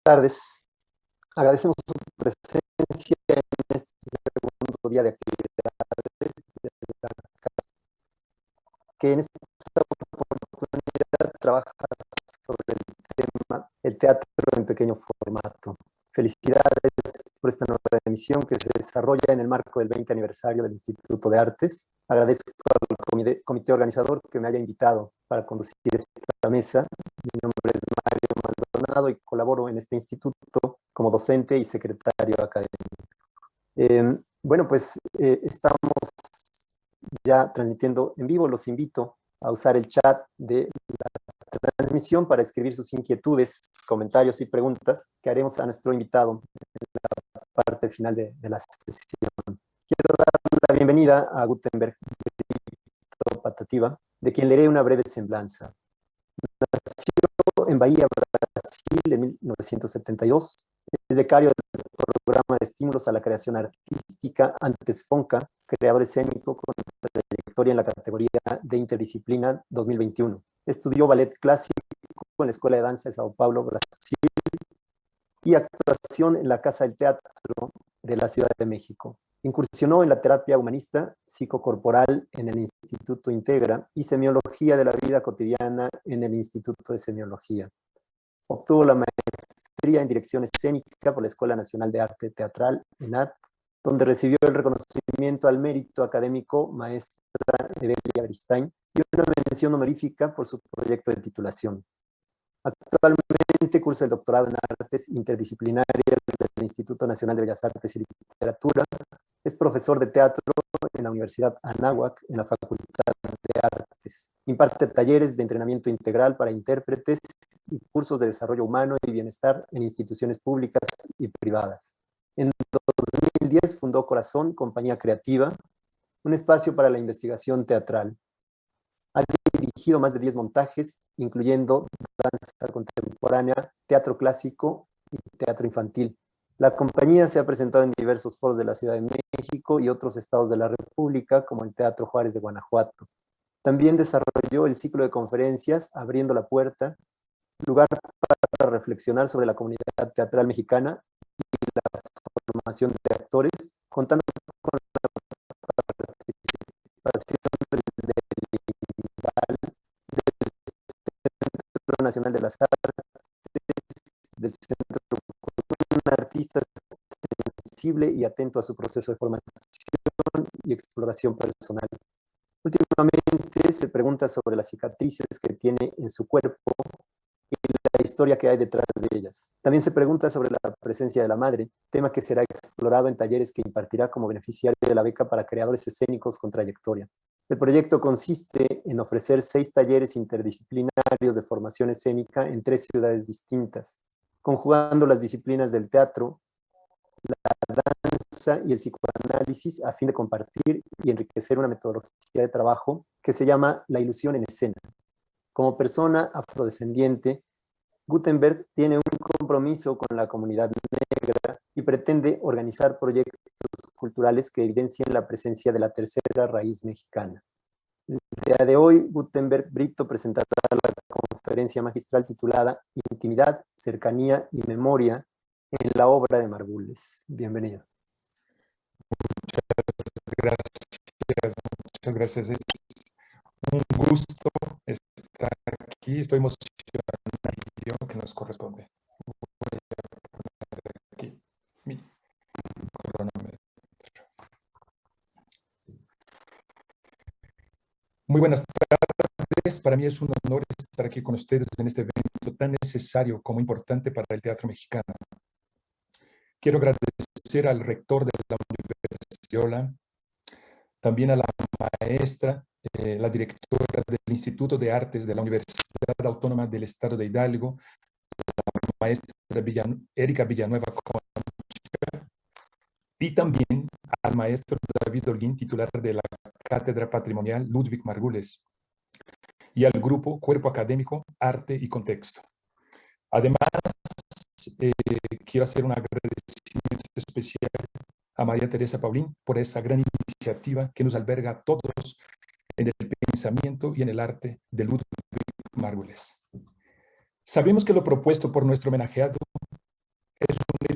tardes. Agradecemos su presencia en este segundo día de actividades que en esta oportunidad trabaja sobre el tema el teatro en pequeño formato. Felicidades por esta nueva emisión que se desarrolla en el marco del 20 aniversario del Instituto de Artes. Agradezco al comité organizador que me haya invitado para conducir esta mesa. Mi nombre es Mario Maldonado y colaboro en este instituto como docente y secretario académico. Bueno, pues estamos ya transmitiendo en vivo. Los invito a usar el chat de la transmisión para escribir sus inquietudes, comentarios y preguntas que haremos a nuestro invitado en la parte final de la sesión. Quiero dar la bienvenida a Gutenberg Brito Patativa, de quien leeré una breve semblanza. Nació en Bahía, Brasil, en 1972. Es becario del programa de estímulos a la creación artística antes FONCA, creador escénico con trayectoria en la categoría de interdisciplina 2021. Estudió ballet clásico en la Escuela de Danza de Sao Paulo, Brasil, y actuación en la Casa del Teatro de la Ciudad de México. Incursionó en la terapia humanista psicocorporal en el Instituto Integra y semiología de la vida cotidiana en el Instituto de Semiología. Obtuvo la maestría en dirección escénica por la Escuela Nacional de Arte Teatral, ENAT, donde recibió el reconocimiento al mérito académico maestra Evelia Beristain y una mención honorífica por su proyecto de titulación. Actualmente cursa el doctorado en Artes Interdisciplinarias del Instituto Nacional de Bellas Artes y Literatura. Es profesor de teatro en la Universidad Anáhuac, en la Facultad de Artes. Imparte talleres de entrenamiento integral para intérpretes y cursos de desarrollo humano y bienestar en instituciones públicas y privadas. En 2010 fundó Corazón, Compañía Creativa, un espacio para la investigación teatral. Ha dirigido más de 10 montajes, incluyendo danza contemporánea, teatro clásico y teatro infantil. La compañía se ha presentado en diversos foros de la Ciudad de México y otros estados de la República, como el Teatro Juárez de Guanajuato. También desarrolló el ciclo de conferencias Abriendo la Puerta, lugar para reflexionar sobre la comunidad teatral mexicana y la formación de actores, contando con la participación del Centro Nacional de las Artes, del Centro, un artista sensible y atento a su proceso de formación y exploración personal. Últimamente se pregunta sobre las cicatrices que tiene en su cuerpo y la historia que hay detrás de ellas. También se pregunta sobre la presencia de la madre, tema que será explorado en talleres que impartirá como beneficiario de la beca para creadores escénicos con trayectoria. El proyecto consiste en ofrecer 6 talleres interdisciplinarios de formación escénica en 3 ciudades distintas, conjugando las disciplinas del teatro, la danza y el psicoanálisis a fin de compartir y enriquecer una metodología de trabajo que se llama la ilusión en escena. Como persona afrodescendiente, Gutenberg tiene un compromiso con la comunidad negra y pretende organizar proyectos culturales que evidencien la presencia de la tercera raíz mexicana. El día de hoy, Gutenberg Brito presentará la conferencia magistral titulada Intimidad, Cercanía y Memoria en la obra de Margules. Bienvenido. Muchas gracias. Es un gusto estar aquí. Estoy emocionado que nos corresponde. Voy a poner aquí mi cronómetro. Muy buenas tardes. Para mí es un honor estar aquí con ustedes en este evento tan necesario como importante para el teatro mexicano. Quiero agradecer al rector de la Universidad, también a la maestra, la directora del Instituto de Artes de la Universidad Autónoma del Estado de Hidalgo, la maestra Erika Villanueva Concha, y también al maestro David Holguín, titular de la Cátedra Patrimonial Ludwig Margules, y al grupo Cuerpo Académico, Arte y Contexto. Además, quiero hacer un agradecimiento especial a María Teresa Paulín por esa gran iniciativa que nos alberga a todos en el pensamiento y en el arte de Ludwig Margules. Sabemos que lo propuesto por nuestro homenajeado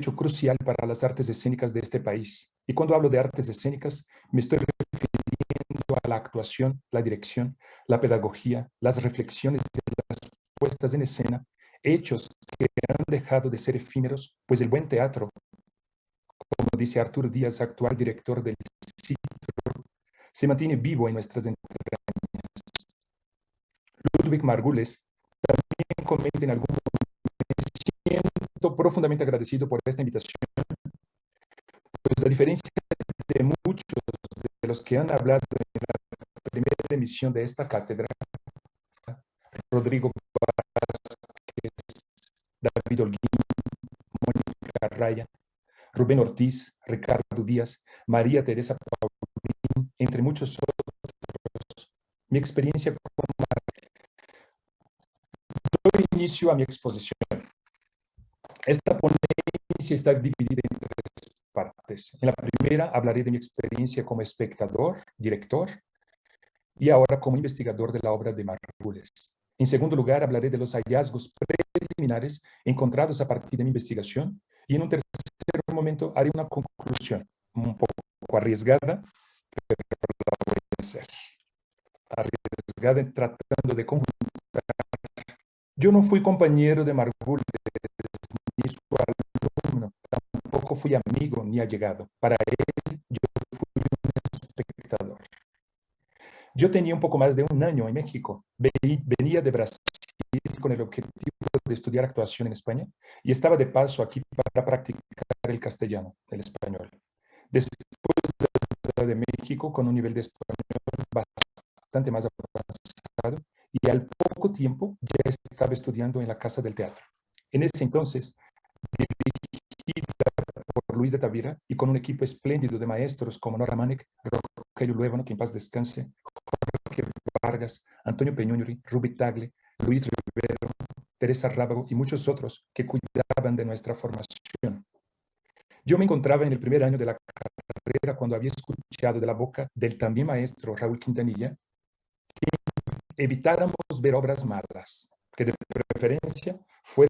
hecho crucial para las artes escénicas de este país. Y cuando hablo de artes escénicas, me estoy refiriendo a la actuación, la dirección, la pedagogía, las reflexiones de las puestas en escena, hechos que han dejado de ser efímeros, pues el buen teatro, como dice Arturo Díaz, actual director del CITRO, se mantiene vivo en nuestras entrañas. Ludwig Margules también comenta en algún momento: me siento profundamente agradecido por esta invitación, pues a diferencia de muchos de los que han hablado en la primera emisión de esta cátedra, Rodrigo Vázquez, David Holguín, Mónica Raya, Rubén Ortiz, Ricardo Díaz, María Teresa Paulín, entre muchos otros, mi experiencia como doy inicio a mi exposición. Esta ponencia está dividida en tres partes. En la primera hablaré de mi experiencia como espectador, director, y ahora como investigador de la obra de Margules. En segundo lugar, hablaré de los hallazgos preliminares encontrados a partir de mi investigación, y en un tercer momento haré una conclusión un poco arriesgada, pero la voy a hacer. Arriesgada tratando de conjuntar. Yo no fui compañero de Margules ni su alumno, tampoco fui amigo ni allegado. Para él, yo fui un espectador. Yo tenía un poco más de un año en México. Venía de Brasil con el objetivo de estudiar actuación en España y estaba de paso aquí para practicar el castellano, el español. Después de México, con un nivel de español bastante más avanzado, y al poco tiempo ya estaba estudiando en la Casa del Teatro. En ese entonces, dirigida por Luis de Tavira y con un equipo espléndido de maestros como Nora Manek, Rogelio Luébano, que en paz descanse, Jorge Vargas, Antonio Peñuñuri, Rubi Tagle, Luis Rivero, Teresa Rábago y muchos otros que cuidaban de nuestra formación. Yo me encontraba en el primer año de la carrera cuando había escuchado de la boca del también maestro Raúl Quintanilla que evitáramos ver obras malas, que de preferencia fuéramos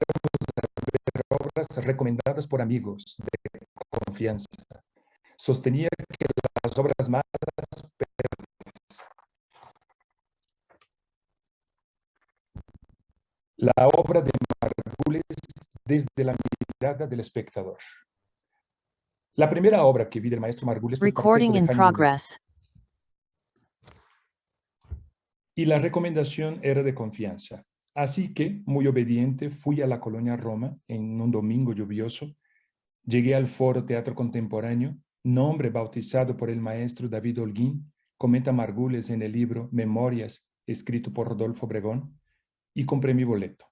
a ver obras recomendadas por amigos de confianza. Sostenía que las obras malas la obra de Margules desde la mirada del espectador. La primera obra que vi del maestro Margules fue Recording in progress. Y la recomendación era de confianza. Así que, muy obediente, fui a la Colonia Roma en un domingo lluvioso. Llegué al Foro Teatro Contemporáneo, nombre bautizado por el maestro David Holguín, comenta Margules en el libro Memorias, escrito por Rodolfo Obregón, y compré mi boleto.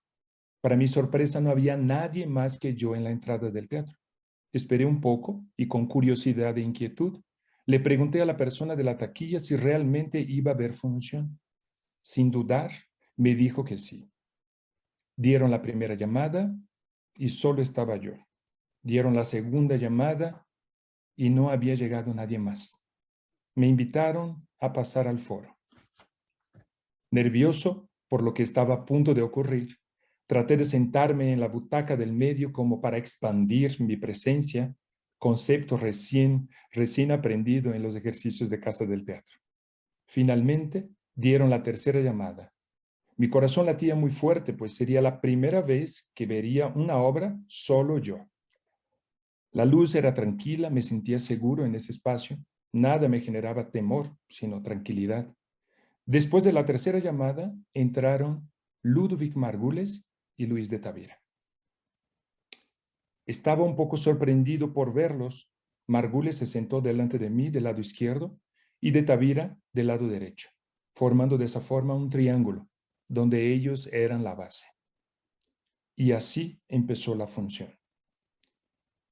Para mi sorpresa, no había nadie más que yo en la entrada del teatro. Esperé un poco y con curiosidad e inquietud, le pregunté a la persona de la taquilla si realmente iba a haber función. Sin dudar, me dijo que sí. Dieron la primera llamada y solo estaba yo. Dieron la segunda llamada y no había llegado nadie más. Me invitaron a pasar al foro. Nervioso por lo que estaba a punto de ocurrir, traté de sentarme en la butaca del medio como para expandir mi presencia, concepto recién aprendido en los ejercicios de Casa del Teatro. Finalmente, dieron la tercera llamada. Mi corazón latía muy fuerte, pues sería la primera vez que vería una obra solo yo. La luz era tranquila, me sentía seguro en ese espacio. Nada me generaba temor, sino tranquilidad. Después de la tercera llamada, entraron Ludwig Margules y Luis de Tavira. Estaba un poco sorprendido por verlos. Margules se sentó delante de mí del lado izquierdo y de Tavira del lado derecho, formando de esa forma un triángulo, donde ellos eran la base. Y así empezó la función.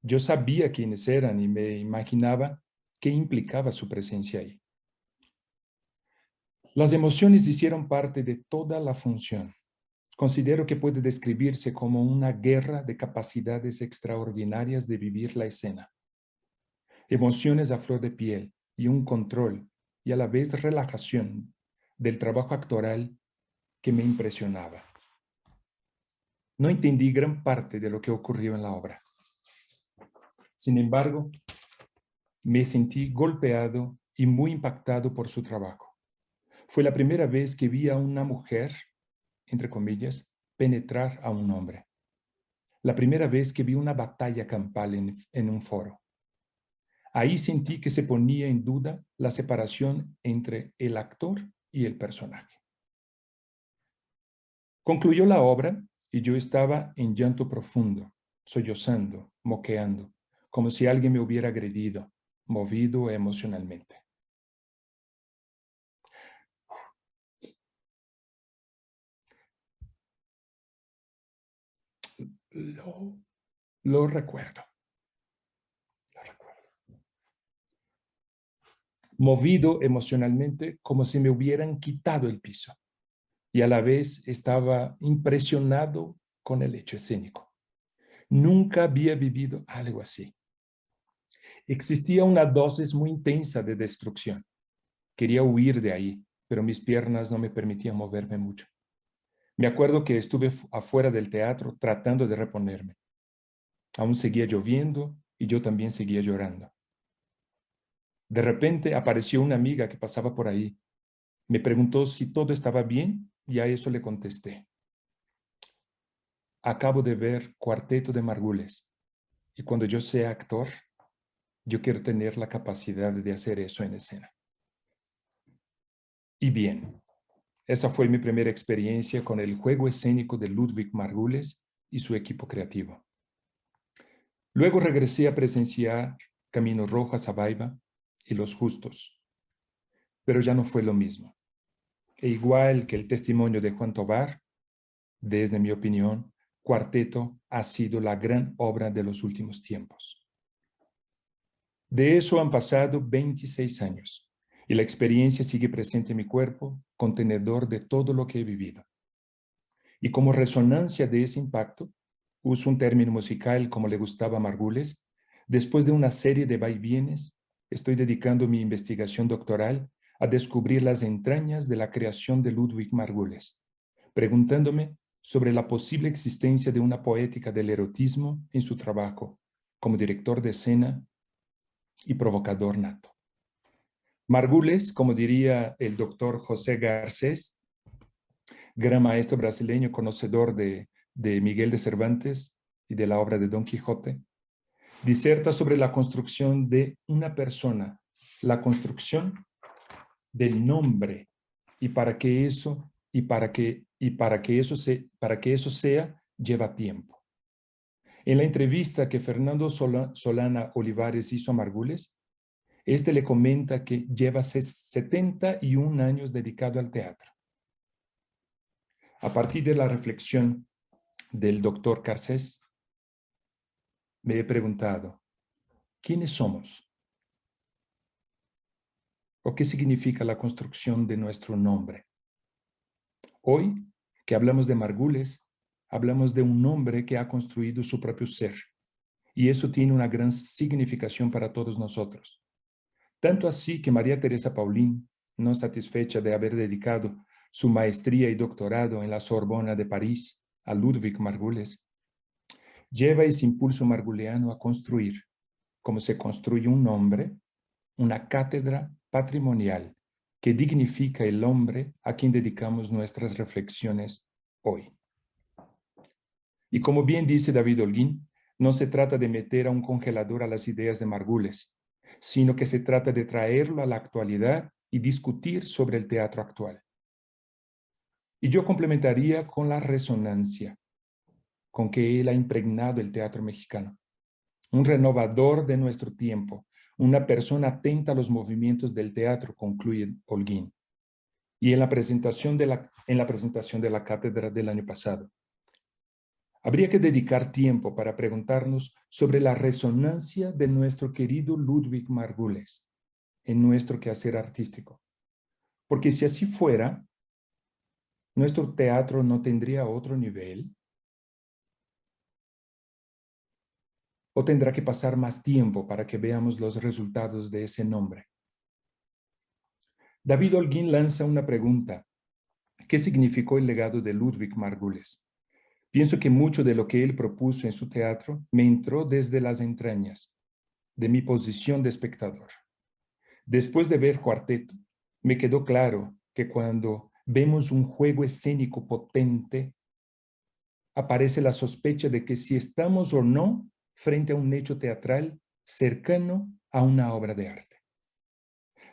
Yo sabía quiénes eran y me imaginaba qué implicaba su presencia ahí. Las emociones hicieron parte de toda la función. Considero que puede describirse como una guerra de capacidades extraordinarias de vivir la escena. Emociones a flor de piel y un control y a la vez relajación del trabajo actoral que me impresionaba. No entendí gran parte de lo que ocurrió en la obra. Sin embargo, me sentí golpeado y muy impactado por su trabajo. Fue la primera vez que vi a una mujer, entre comillas, penetrar a un hombre. La primera vez que vi una batalla campal en un foro. Ahí sentí que se ponía en duda la separación entre el actor y el personaje. Concluyó la obra y yo estaba en llanto profundo, sollozando, moqueando, como si alguien me hubiera agredido, movido emocionalmente. Lo recuerdo. Movido emocionalmente como si me hubieran quitado el piso. Y a la vez estaba impresionado con el hecho escénico. Nunca había vivido algo así. Existía una dosis muy intensa de destrucción. Quería huir de ahí, pero mis piernas no me permitían moverme mucho. Me acuerdo que estuve afuera del teatro tratando de reponerme. Aún seguía lloviendo y yo también seguía llorando. De repente apareció una amiga que pasaba por ahí. Me preguntó si todo estaba bien y a eso le contesté. Acabo de ver Cuarteto de Margules y cuando yo sea actor, yo quiero tener la capacidad de hacer eso en escena. Y bien, esa fue mi primera experiencia con el juego escénico de Ludwig Margules y su equipo creativo. Luego regresé a presenciar Camino Rojo a Sabaiba y Los Justos, pero ya no fue lo mismo. E igual que el testimonio de Juan Tobar, desde mi opinión, Cuarteto ha sido la gran obra de los últimos tiempos. De eso han pasado 26 años y la experiencia sigue presente en mi cuerpo, contenedor de todo lo que he vivido. Y como resonancia de ese impacto, uso un término musical como le gustaba a Margules, después de una serie de vaivienes, estoy dedicando mi investigación doctoral a descubrir las entrañas de la creación de Ludwig Margules, preguntándome sobre la posible existencia de una poética del erotismo en su trabajo como director de escena y provocador nato. Margules, como diría el doctor José Garcés, gran maestro brasileño conocedor de Miguel de Cervantes y de la obra de Don Quijote, diserta sobre la construcción de una persona, la construcción del nombre y para que eso sea lleva tiempo. En la entrevista que Fernando Solana Olivares hizo a Margules, este le comenta que lleva 71 años dedicado al teatro. A partir de la reflexión del doctor Garcés, me he preguntado, ¿quiénes somos? ¿O qué significa la construcción de nuestro nombre? Hoy, que hablamos de Margules, hablamos de un hombre que ha construido su propio ser. Y eso tiene una gran significación para todos nosotros. Tanto así que María Teresa Paulín, no satisfecha de haber dedicado su maestría y doctorado en la Sorbona de París a Ludwig Margules, lleva ese impulso marguleano a construir, como se construye un nombre, una cátedra patrimonial que dignifica el hombre a quien dedicamos nuestras reflexiones hoy. Y como bien dice David Holguín, no se trata de meter a un congelador a las ideas de Margules, sino que se trata de traerlo a la actualidad y discutir sobre el teatro actual. Y yo complementaría con la resonancia con que él ha impregnado el teatro mexicano. Un renovador de nuestro tiempo, una persona atenta a los movimientos del teatro, concluye Holguín. Y en la presentación de la cátedra del año pasado, habría que dedicar tiempo para preguntarnos sobre la resonancia de nuestro querido Ludwig Margules en nuestro quehacer artístico. Porque si así fuera, nuestro teatro no tendría otro nivel, o tendrá que pasar más tiempo para que veamos los resultados de ese nombre. David Holguín lanza una pregunta. ¿Qué significó el legado de Ludwig Margules? Pienso que mucho de lo que él propuso en su teatro me entró desde las entrañas, de mi posición de espectador. Después de ver Cuarteto, me quedó claro que cuando vemos un juego escénico potente, aparece la sospecha de que si estamos o no frente a un hecho teatral cercano a una obra de arte.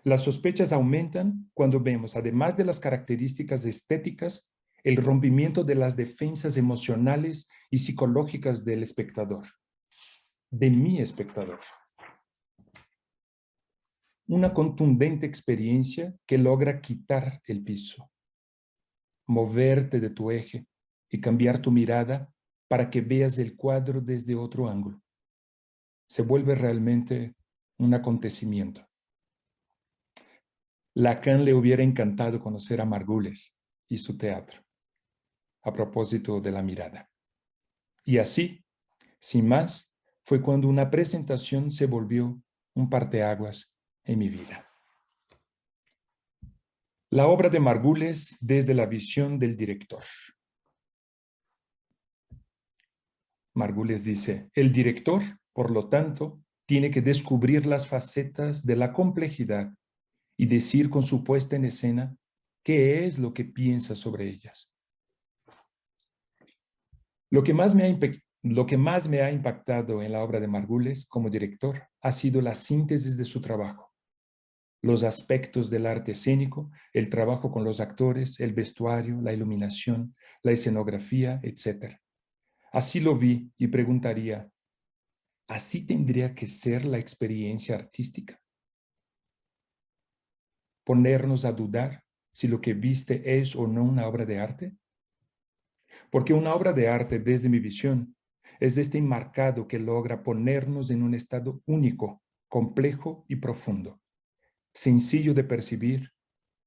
Las sospechas aumentan cuando vemos, además de las características estéticas, el rompimiento de las defensas emocionales y psicológicas del espectador, de mi espectador. Una contundente experiencia que logra quitar el piso, moverte de tu eje y cambiar tu mirada para que veas el cuadro desde otro ángulo. Se vuelve realmente un acontecimiento. Lacan le hubiera encantado conocer a Margules y su teatro, a propósito de la mirada. Y así, sin más, fue cuando una presentación se volvió un parteaguas en mi vida. La obra de Margules desde la visión del director. Margules dice, el director, por lo tanto, tiene que descubrir las facetas de la complejidad y decir con su puesta en escena qué es lo que piensa sobre ellas. Lo que más me ha impactado en la obra de Margules como director ha sido la síntesis de su trabajo. Los aspectos del arte escénico, el trabajo con los actores, el vestuario, la iluminación, la escenografía, etc. Así lo vi y preguntaría, ¿así tendría que ser la experiencia artística? ¿Ponernos a dudar si lo que viste es o no una obra de arte? Porque una obra de arte, desde mi visión, es este enmarcado que logra ponernos en un estado único, complejo y profundo, sencillo de percibir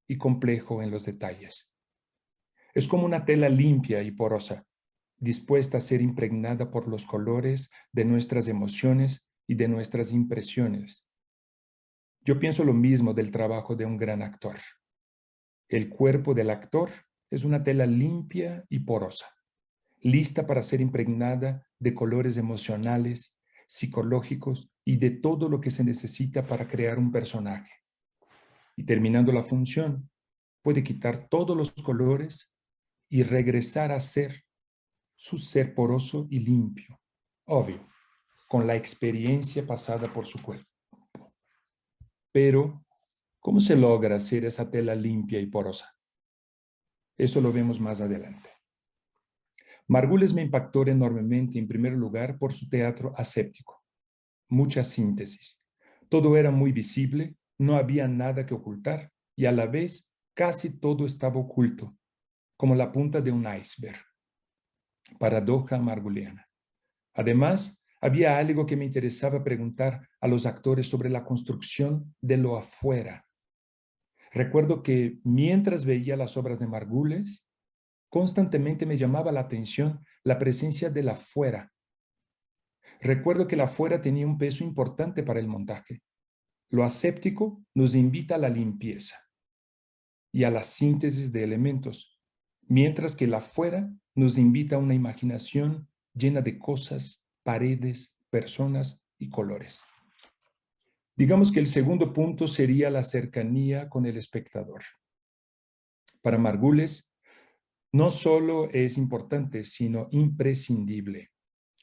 y complejo en los detalles. Es como una tela limpia y porosa, dispuesta a ser impregnada por los colores de nuestras emociones y de nuestras impresiones. Yo pienso lo mismo del trabajo de un gran actor. El cuerpo del actor es una tela limpia y porosa, lista para ser impregnada de colores emocionales, psicológicos y de todo lo que se necesita para crear un personaje. Y terminando la función, puede quitar todos los colores y regresar a ser su ser poroso y limpio, obvio, con la experiencia pasada por su cuerpo. Pero, ¿cómo se logra hacer esa tela limpia y porosa? Eso lo vemos más adelante. Margules me impactó enormemente, en primer lugar, por su teatro aséptico. Mucha síntesis. Todo era muy visible, no había nada que ocultar y a la vez casi todo estaba oculto, como la punta de un iceberg. Paradoja marguliana. Además, había algo que me interesaba preguntar a los actores sobre la construcción de lo afuera. Recuerdo que mientras veía las obras de Margules, constantemente me llamaba la atención la presencia del afuera. Recuerdo que el afuera tenía un peso importante para el montaje. Lo aséptico nos invita a la limpieza y a la síntesis de elementos, mientras que el afuera nos invita a una imaginación llena de cosas, paredes, personas y colores. Digamos que el segundo punto sería la cercanía con el espectador. Para Margules, no solo es importante, sino imprescindible.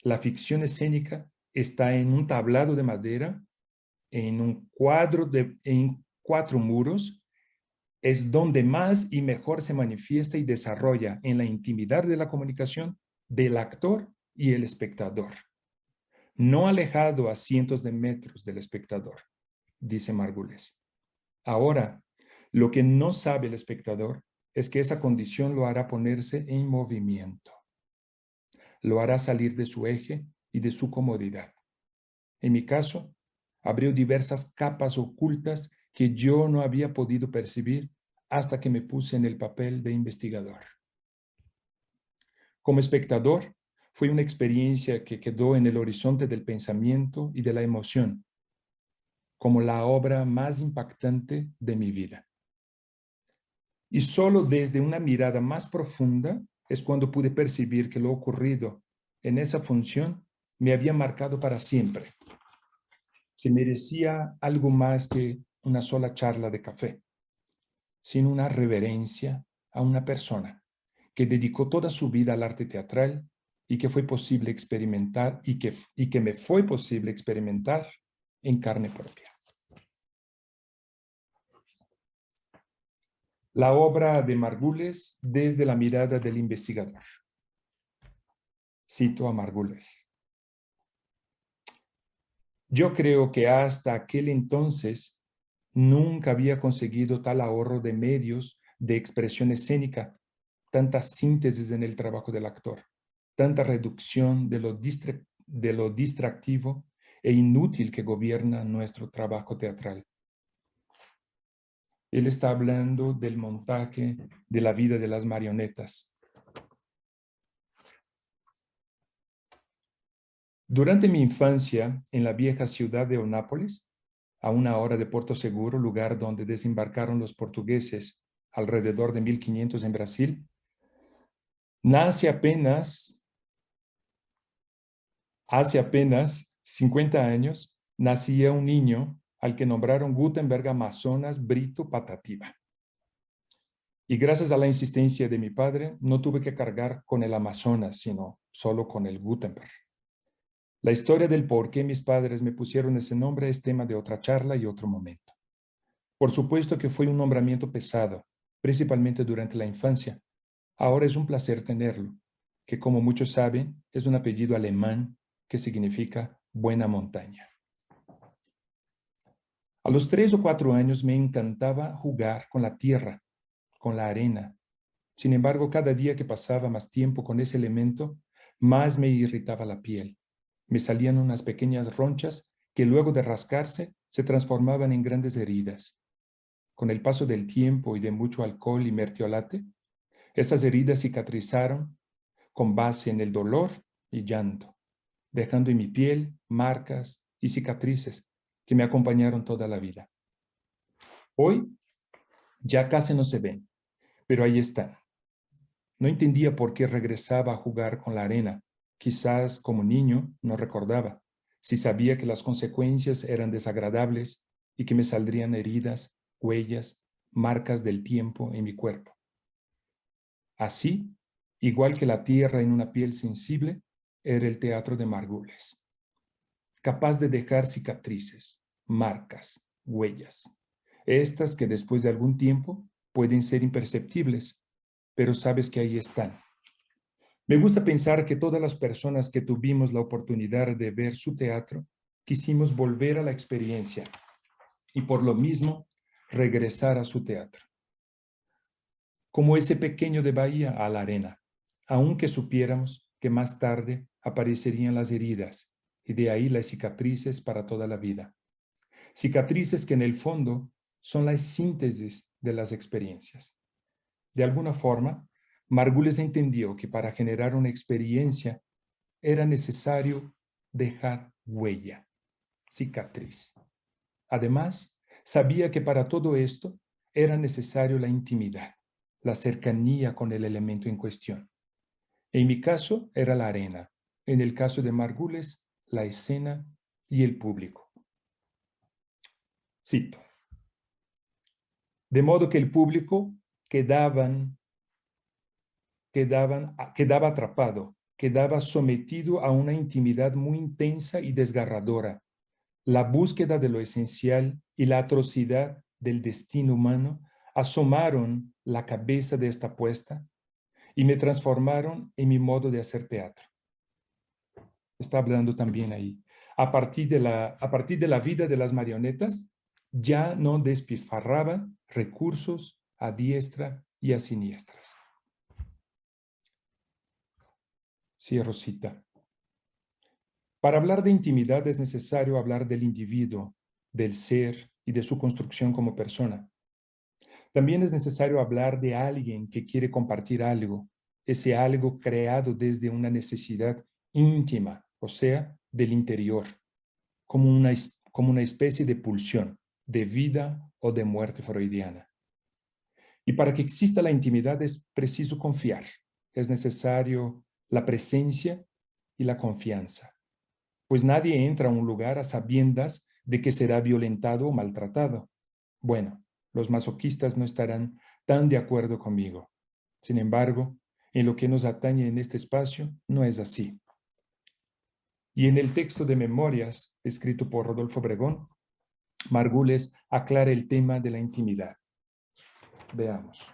La ficción escénica está en un tablado de madera, en un cuadro en 4 muros, es donde más y mejor se manifiesta y desarrolla en la intimidad de la comunicación del actor y el espectador. No alejado a cientos de metros del espectador, dice Margules. Ahora, lo que no sabe el espectador es que esa condición lo hará ponerse en movimiento. Lo hará salir de su eje y de su comodidad. En mi caso, abrió diversas capas ocultas que yo no había podido percibir hasta que me puse en el papel de investigador. Como espectador, fue una experiencia que quedó en el horizonte del pensamiento y de la emoción, como la obra más impactante de mi vida. Y solo desde una mirada más profunda es cuando pude percibir que lo ocurrido en esa función me había marcado para siempre. que merecía algo más que una sola charla de café, sino una reverencia a una persona que dedicó toda su vida al arte teatral y que fue posible experimentar y que me fue posible experimentar en carne propia. La obra de Margules desde la mirada del investigador. Cito a Margules. Yo creo que hasta aquel entonces nunca había conseguido tal ahorro de medios de expresión escénica, tanta síntesis en el trabajo del actor, tanta reducción de lo distractivo e inútil que gobierna nuestro trabajo teatral. Él está hablando del montaje de la vida de las marionetas. Durante mi infancia en la vieja ciudad de Onápolis, a una hora de Porto Seguro, lugar donde desembarcaron los portugueses alrededor de 1500 en Brasil, hace apenas 50 años, nacía un niño al que nombraron Gutenberg Amazonas Brito Patativa. Y gracias a la insistencia de mi padre, no tuve que cargar con el Amazonas, sino solo con el Gutenberg. La historia del por qué mis padres me pusieron ese nombre es tema de otra charla y otro momento. Por supuesto que fue un nombramiento pesado, principalmente durante la infancia. Ahora es un placer tenerlo, que como muchos saben, es un apellido alemán que significa buena montaña. A los 3 o 4 años me encantaba jugar con la tierra, con la arena. Sin embargo, cada día que pasaba más tiempo con ese elemento, más me irritaba la piel. Me salían unas pequeñas ronchas que luego de rascarse se transformaban en grandes heridas. Con el paso del tiempo y de mucho alcohol y mertiolate, esas heridas cicatrizaron con base en el dolor y llanto, dejando en mi piel marcas y cicatrices que me acompañaron toda la vida. Hoy ya casi no se ven, pero ahí están. No entendía por qué regresaba a jugar con la arena. Quizás como niño no recordaba, si sabía que las consecuencias eran desagradables y que me saldrían heridas, huellas, marcas del tiempo en mi cuerpo. Así, igual que la tierra en una piel sensible, era el teatro de Margules, capaz de dejar cicatrices, marcas, huellas, estas que después de algún tiempo pueden ser imperceptibles, pero sabes que ahí están. Me gusta pensar que todas las personas que tuvimos la oportunidad de ver su teatro, quisimos volver a la experiencia y por lo mismo regresar a su teatro. Como ese pequeño de Bahía a la arena, aunque supiéramos que más tarde aparecerían las heridas y de ahí las cicatrices para toda la vida. Cicatrices que en el fondo son la síntesis de las experiencias. De alguna forma, Margules entendió que para generar una experiencia era necesario dejar huella, cicatriz. Además, sabía que para todo esto era necesario la intimidad, la cercanía con el elemento en cuestión. En mi caso era la arena, en el caso de Margules, la escena y el público. Cito. De modo que el público quedaba atrapado, quedaba sometido a una intimidad muy intensa y desgarradora. La búsqueda de lo esencial y la atrocidad del destino humano asomaron la cabeza de esta apuesta y me transformaron en mi modo de hacer teatro. Está hablando también ahí. A partir de la vida de las marionetas, ya no despilfarraba recursos a diestra y a siniestras. Cierro cita. Para hablar de intimidad es necesario hablar del individuo, del ser y de su construcción como persona. También es necesario hablar de alguien que quiere compartir algo, ese algo creado desde una necesidad íntima, o sea, del interior, como una especie de pulsión, de vida o de muerte freudiana. Y para que exista la intimidad es preciso confiar, es necesario la presencia y la confianza. Pues nadie entra a un lugar a sabiendas de que será violentado o maltratado. Bueno, los masoquistas no estarán tan de acuerdo conmigo. Sin embargo, en lo que nos atañe en este espacio, no es así. Y en el texto de Memorias, escrito por Rodolfo Obregón, Margules aclara el tema de la intimidad. Veamos.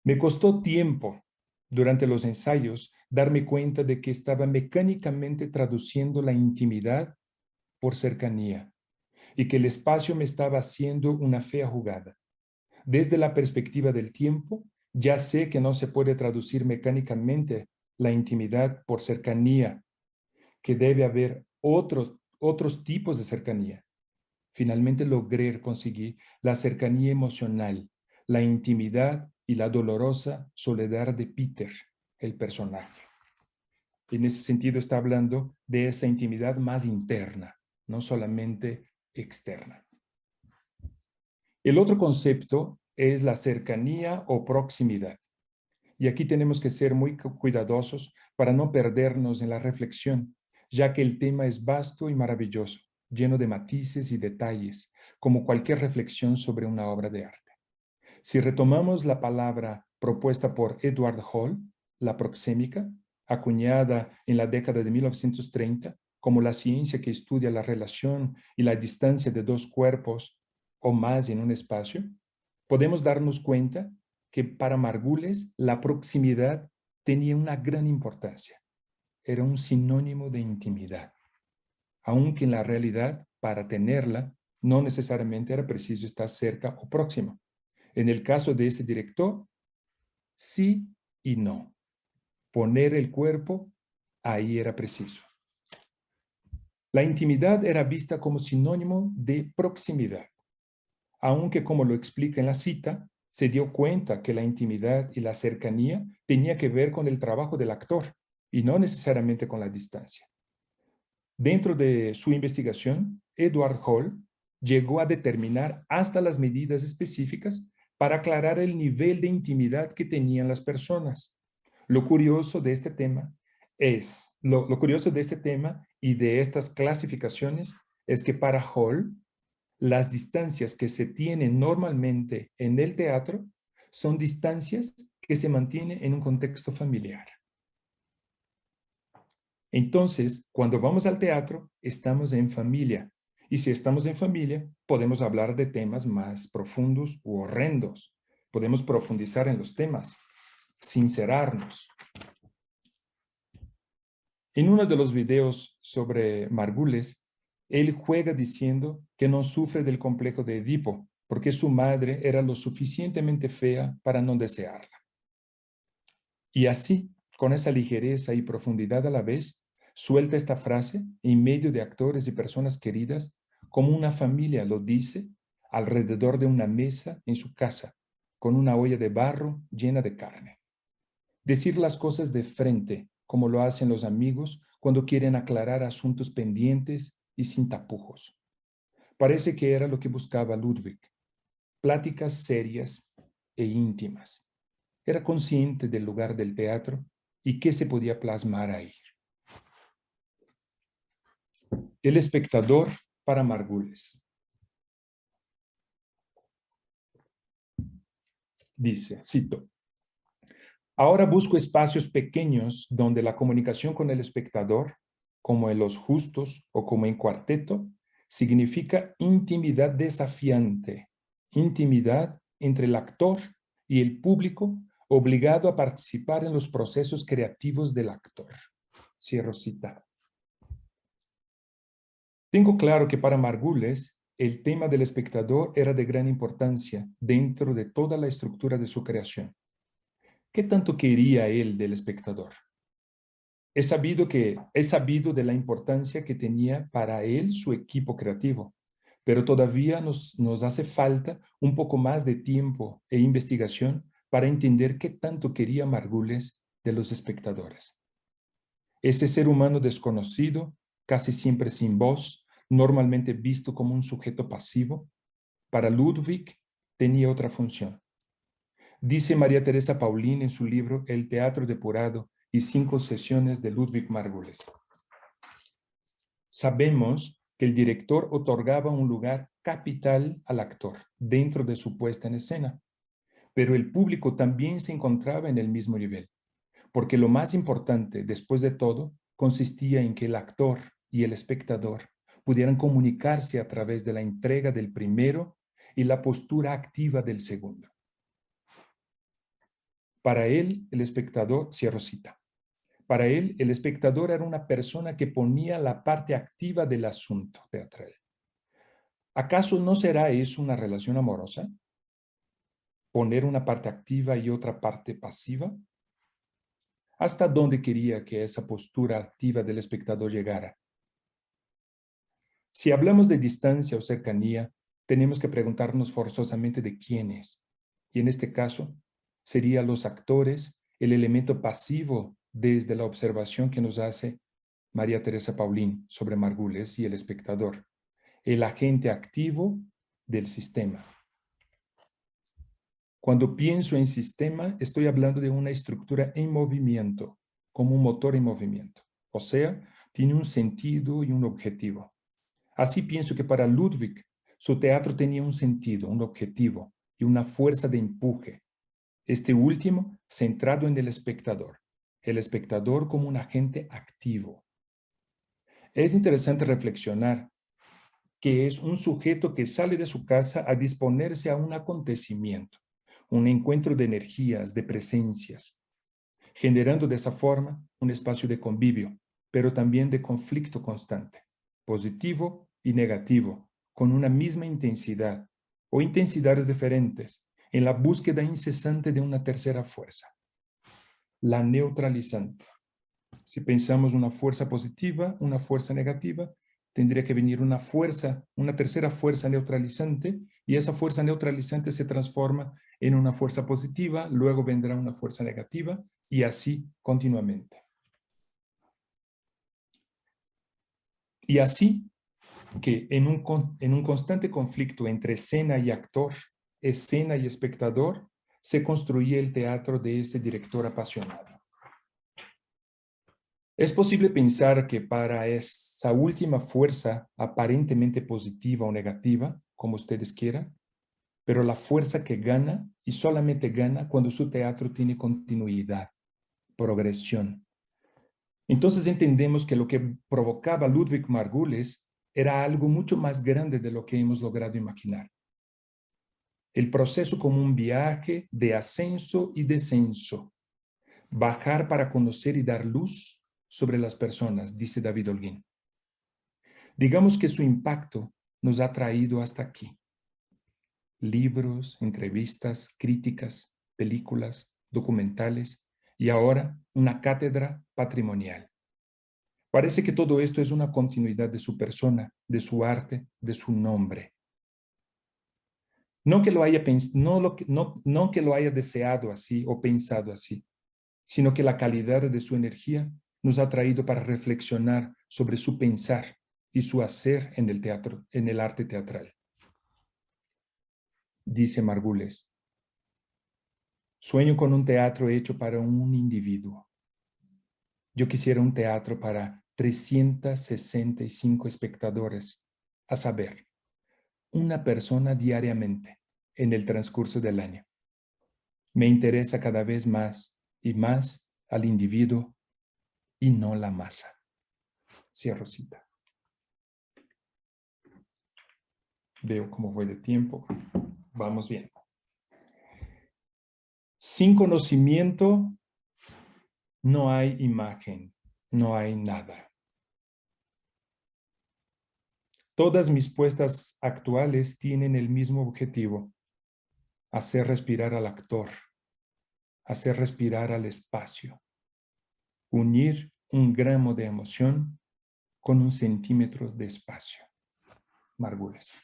Me costó tiempo, durante los ensayos, darme cuenta de que estaba mecánicamente traduciendo la intimidad por cercanía y que el espacio me estaba haciendo una fea jugada. Desde la perspectiva del tiempo, ya sé que no se puede traducir mecánicamente la intimidad por cercanía, que debe haber otros tipos de cercanía. Finalmente logré conseguir la cercanía emocional, la intimidad y la dolorosa soledad de Peter, el personaje. En ese sentido está hablando de esa intimidad más interna, no solamente externa. El otro concepto es la cercanía o proximidad. Y aquí tenemos que ser muy cuidadosos para no perdernos en la reflexión, ya que el tema es vasto y maravilloso, lleno de matices y detalles, como cualquier reflexión sobre una obra de arte. Si retomamos la palabra propuesta por Edward Hall, la proxémica, acuñada en la década de 1930, como la ciencia que estudia la relación y la distancia de dos cuerpos o más en un espacio, podemos darnos cuenta que para Margules la proximidad tenía una gran importancia. Era un sinónimo de intimidad, aunque en la realidad, para tenerla, no necesariamente era preciso estar cerca o próximo. En el caso de ese director, sí y no. Poner el cuerpo, ahí era preciso. La intimidad era vista como sinónimo de proximidad, aunque como lo explica en la cita, se dio cuenta que la intimidad y la cercanía tenía que ver con el trabajo del actor y no necesariamente con la distancia. Dentro de su investigación, Edward Hall llegó a determinar hasta las medidas específicas para aclarar el nivel de intimidad que tenían las personas. Lo curioso de este tema y de estas clasificaciones es que para Hall, las distancias que se tienen normalmente en el teatro son distancias que se mantienen en un contexto familiar. Entonces, cuando vamos al teatro, estamos en familia. Y si estamos en familia, podemos hablar de temas más profundos u horrendos. Podemos profundizar en los temas, sincerarnos. En uno de los videos sobre Margules, él juega diciendo que no sufre del complejo de Edipo, porque su madre era lo suficientemente fea para no desearla. Y así, con esa ligereza y profundidad a la vez, suelta esta frase en medio de actores y personas queridas, como una familia lo dice, alrededor de una mesa en su casa, con una olla de barro llena de carne. Decir las cosas de frente, como lo hacen los amigos cuando quieren aclarar asuntos pendientes y sin tapujos. Parece que era lo que buscaba Ludwig. Pláticas serias e íntimas. Era consciente del lugar del teatro y qué se podía plasmar ahí. El espectador para Margules. Dice, cito, ahora busco espacios pequeños donde la comunicación con el espectador, como en Los Justos o como en Cuarteto, significa intimidad desafiante, intimidad entre el actor y el público obligado a participar en los procesos creativos del actor. Cierro cita. Tengo claro que para Margules el tema del espectador era de gran importancia dentro de toda la estructura de su creación. ¿Qué tanto quería él del espectador? Es sabido de la importancia que tenía para él su equipo creativo, pero todavía nos hace falta un poco más de tiempo e investigación para entender qué tanto quería Margules de los espectadores. Ese ser humano desconocido, casi siempre sin voz, normalmente visto como un sujeto pasivo, para Ludwig tenía otra función. Dice María Teresa Paulín en su libro El teatro depurado y 5 sesiones de Ludwig Margules. Sabemos que el director otorgaba un lugar capital al actor dentro de su puesta en escena, pero el público también se encontraba en el mismo nivel, porque lo más importante, después de todo, consistía en que el actor y el espectador pudieran comunicarse a través de la entrega del primero y la postura activa del segundo. Para él, el espectador, cierro cita, para él, el espectador era una persona que ponía la parte activa del asunto teatral. ¿Acaso no será eso una relación amorosa? ¿Poner una parte activa y otra parte pasiva? ¿Hasta dónde quería que esa postura activa del espectador llegara? Si hablamos de distancia o cercanía, tenemos que preguntarnos forzosamente de quién es. Y en este caso, serían los actores el elemento pasivo desde la observación que nos hace María Teresa Paulín sobre Margules y el espectador, el agente activo del sistema. Cuando pienso en sistema, estoy hablando de una estructura en movimiento, como un motor en movimiento. O sea, tiene un sentido y un objetivo. Así pienso que para Ludwig, su teatro tenía un sentido, un objetivo y una fuerza de empuje. Este último centrado en el espectador como un agente activo. Es interesante reflexionar que es un sujeto que sale de su casa a disponerse a un acontecimiento, un encuentro de energías, de presencias, generando de esa forma un espacio de convivio, pero también de conflicto constante, positivo y negativo, con una misma intensidad o intensidades diferentes, en la búsqueda incesante de una tercera fuerza, la neutralizante. Si pensamos una fuerza positiva, una fuerza negativa, tendría que venir una fuerza, una tercera fuerza neutralizante, y esa fuerza neutralizante se transforma en una fuerza positiva, luego vendrá una fuerza negativa, y así continuamente. Y así que en un constante conflicto entre escena y actor, escena y espectador, se construye el teatro de este director apasionado. Es posible pensar que para esa última fuerza aparentemente positiva o negativa, como ustedes quieran, pero la fuerza que gana y solamente gana cuando su teatro tiene continuidad, progresión. Entonces entendemos que lo que provocaba Ludwig Margules era algo mucho más grande de lo que hemos logrado imaginar. El proceso como un viaje de ascenso y descenso. Bajar para conocer y dar luz sobre las personas, dice David Holguín. Digamos que su impacto nos ha traído hasta aquí. Libros, entrevistas, críticas, películas, documentales y ahora una cátedra patrimonial. Parece que todo esto es una continuidad de su persona, de su arte, de su nombre. No que lo haya deseado así o pensado así, sino que la calidad de su energía nos ha traído para reflexionar sobre su pensar y su hacer en el teatro, en el arte teatral. Dice Margules, sueño con un teatro hecho para un individuo. Yo quisiera un teatro para 365 espectadores, a saber, una persona diariamente en el transcurso del año. Me interesa cada vez más y más al individuo y no la masa. Cierro cita. Veo cómo voy de tiempo. Vamos bien. Sin conocimiento no hay imagen, no hay nada. Todas mis puestas actuales tienen el mismo objetivo: hacer respirar al actor, hacer respirar al espacio, unir un gramo de emoción con un centímetro de espacio. Margules.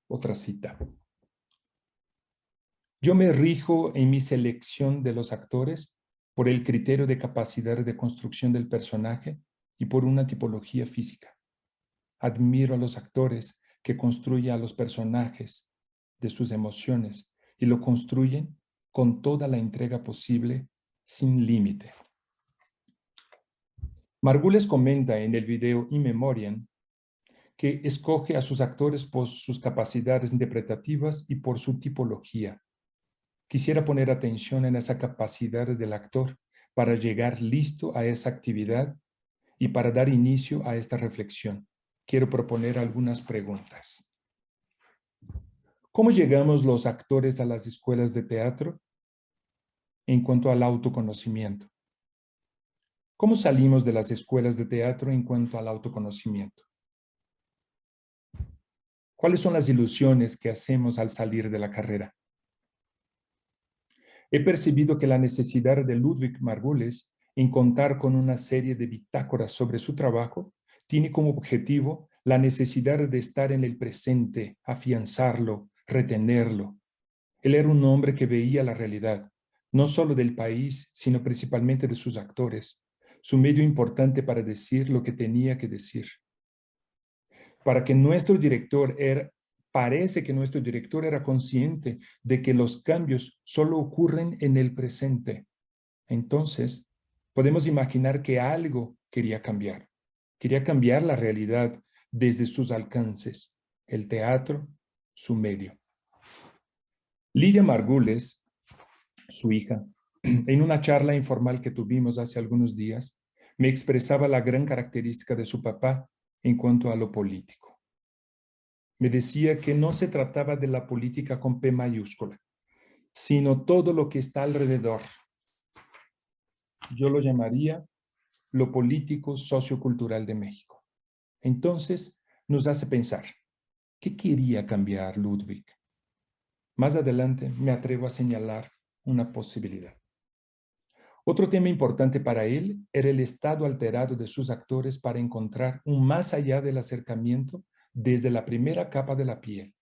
Otra cita. Yo me rijo en mi selección de los actores por el criterio de capacidad de construcción del personaje y por una tipología física. Admiro a los actores que construyen a los personajes de sus emociones y lo construyen con toda la entrega posible, sin límite. Margules comenta en el video In Memoriam que escoge a sus actores por sus capacidades interpretativas y por su tipología. Quisiera poner atención en esa capacidad del actor para llegar listo a esa actividad y para dar inicio a esta reflexión. Quiero proponer algunas preguntas. ¿Cómo llegamos los actores a las escuelas de teatro? En cuanto al autoconocimiento. ¿Cómo salimos de las escuelas de teatro en cuanto al autoconocimiento? ¿Cuáles son las ilusiones que hacemos al salir de la carrera? He percibido que la necesidad de Ludwig Margules en contar con una serie de bitácoras sobre su trabajo tiene como objetivo la necesidad de estar en el presente, afianzarlo, retenerlo. Él era un hombre que veía la realidad, no solo del país, sino principalmente de sus actores, su medio importante para decir lo que tenía que decir. Parece que nuestro director era consciente de que los cambios solo ocurren en el presente. Entonces, podemos imaginar que algo quería cambiar. Quería cambiar la realidad desde sus alcances, el teatro, su medio. Lidia Margules, su hija, en una charla informal que tuvimos hace algunos días, me expresaba la gran característica de su papá en cuanto a lo político. Me decía que no se trataba de la política con P mayúscula, sino todo lo que está alrededor. Yo lo llamaría lo político sociocultural de México. Entonces, nos hace pensar, ¿qué quería cambiar Ludwig? Más adelante me atrevo a señalar una posibilidad. Otro tema importante para él era el estado alterado de sus actores para encontrar un más allá del acercamiento desde la primera capa de la piel.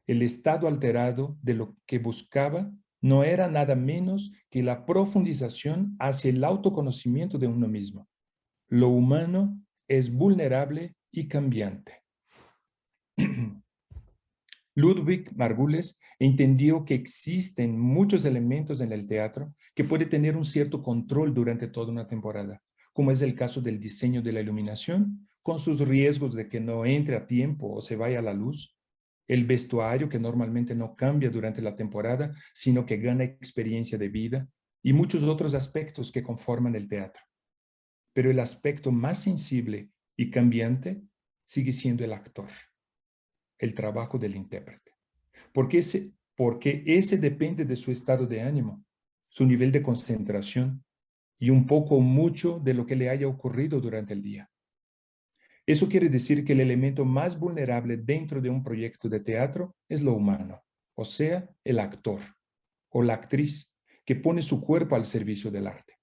El estado alterado de lo que buscaba no era nada menos que la profundización hacia el autoconocimiento de uno mismo. Lo humano es vulnerable y cambiante. Ludwig Margules entendió que existen muchos elementos en el teatro que puede tener un cierto control durante toda una temporada, como es el caso del diseño de la iluminación, con sus riesgos de que no entre a tiempo o se vaya a la luz, el vestuario que normalmente no cambia durante la temporada, sino que gana experiencia de vida, y muchos otros aspectos que conforman el teatro. Pero el aspecto más sensible y cambiante sigue siendo el actor, el trabajo del intérprete. Porque ese depende de su estado de ánimo, su nivel de concentración y un poco o mucho de lo que le haya ocurrido durante el día. Eso quiere decir que el elemento más vulnerable dentro de un proyecto de teatro es lo humano, o sea, el actor o la actriz que pone su cuerpo al servicio del arte.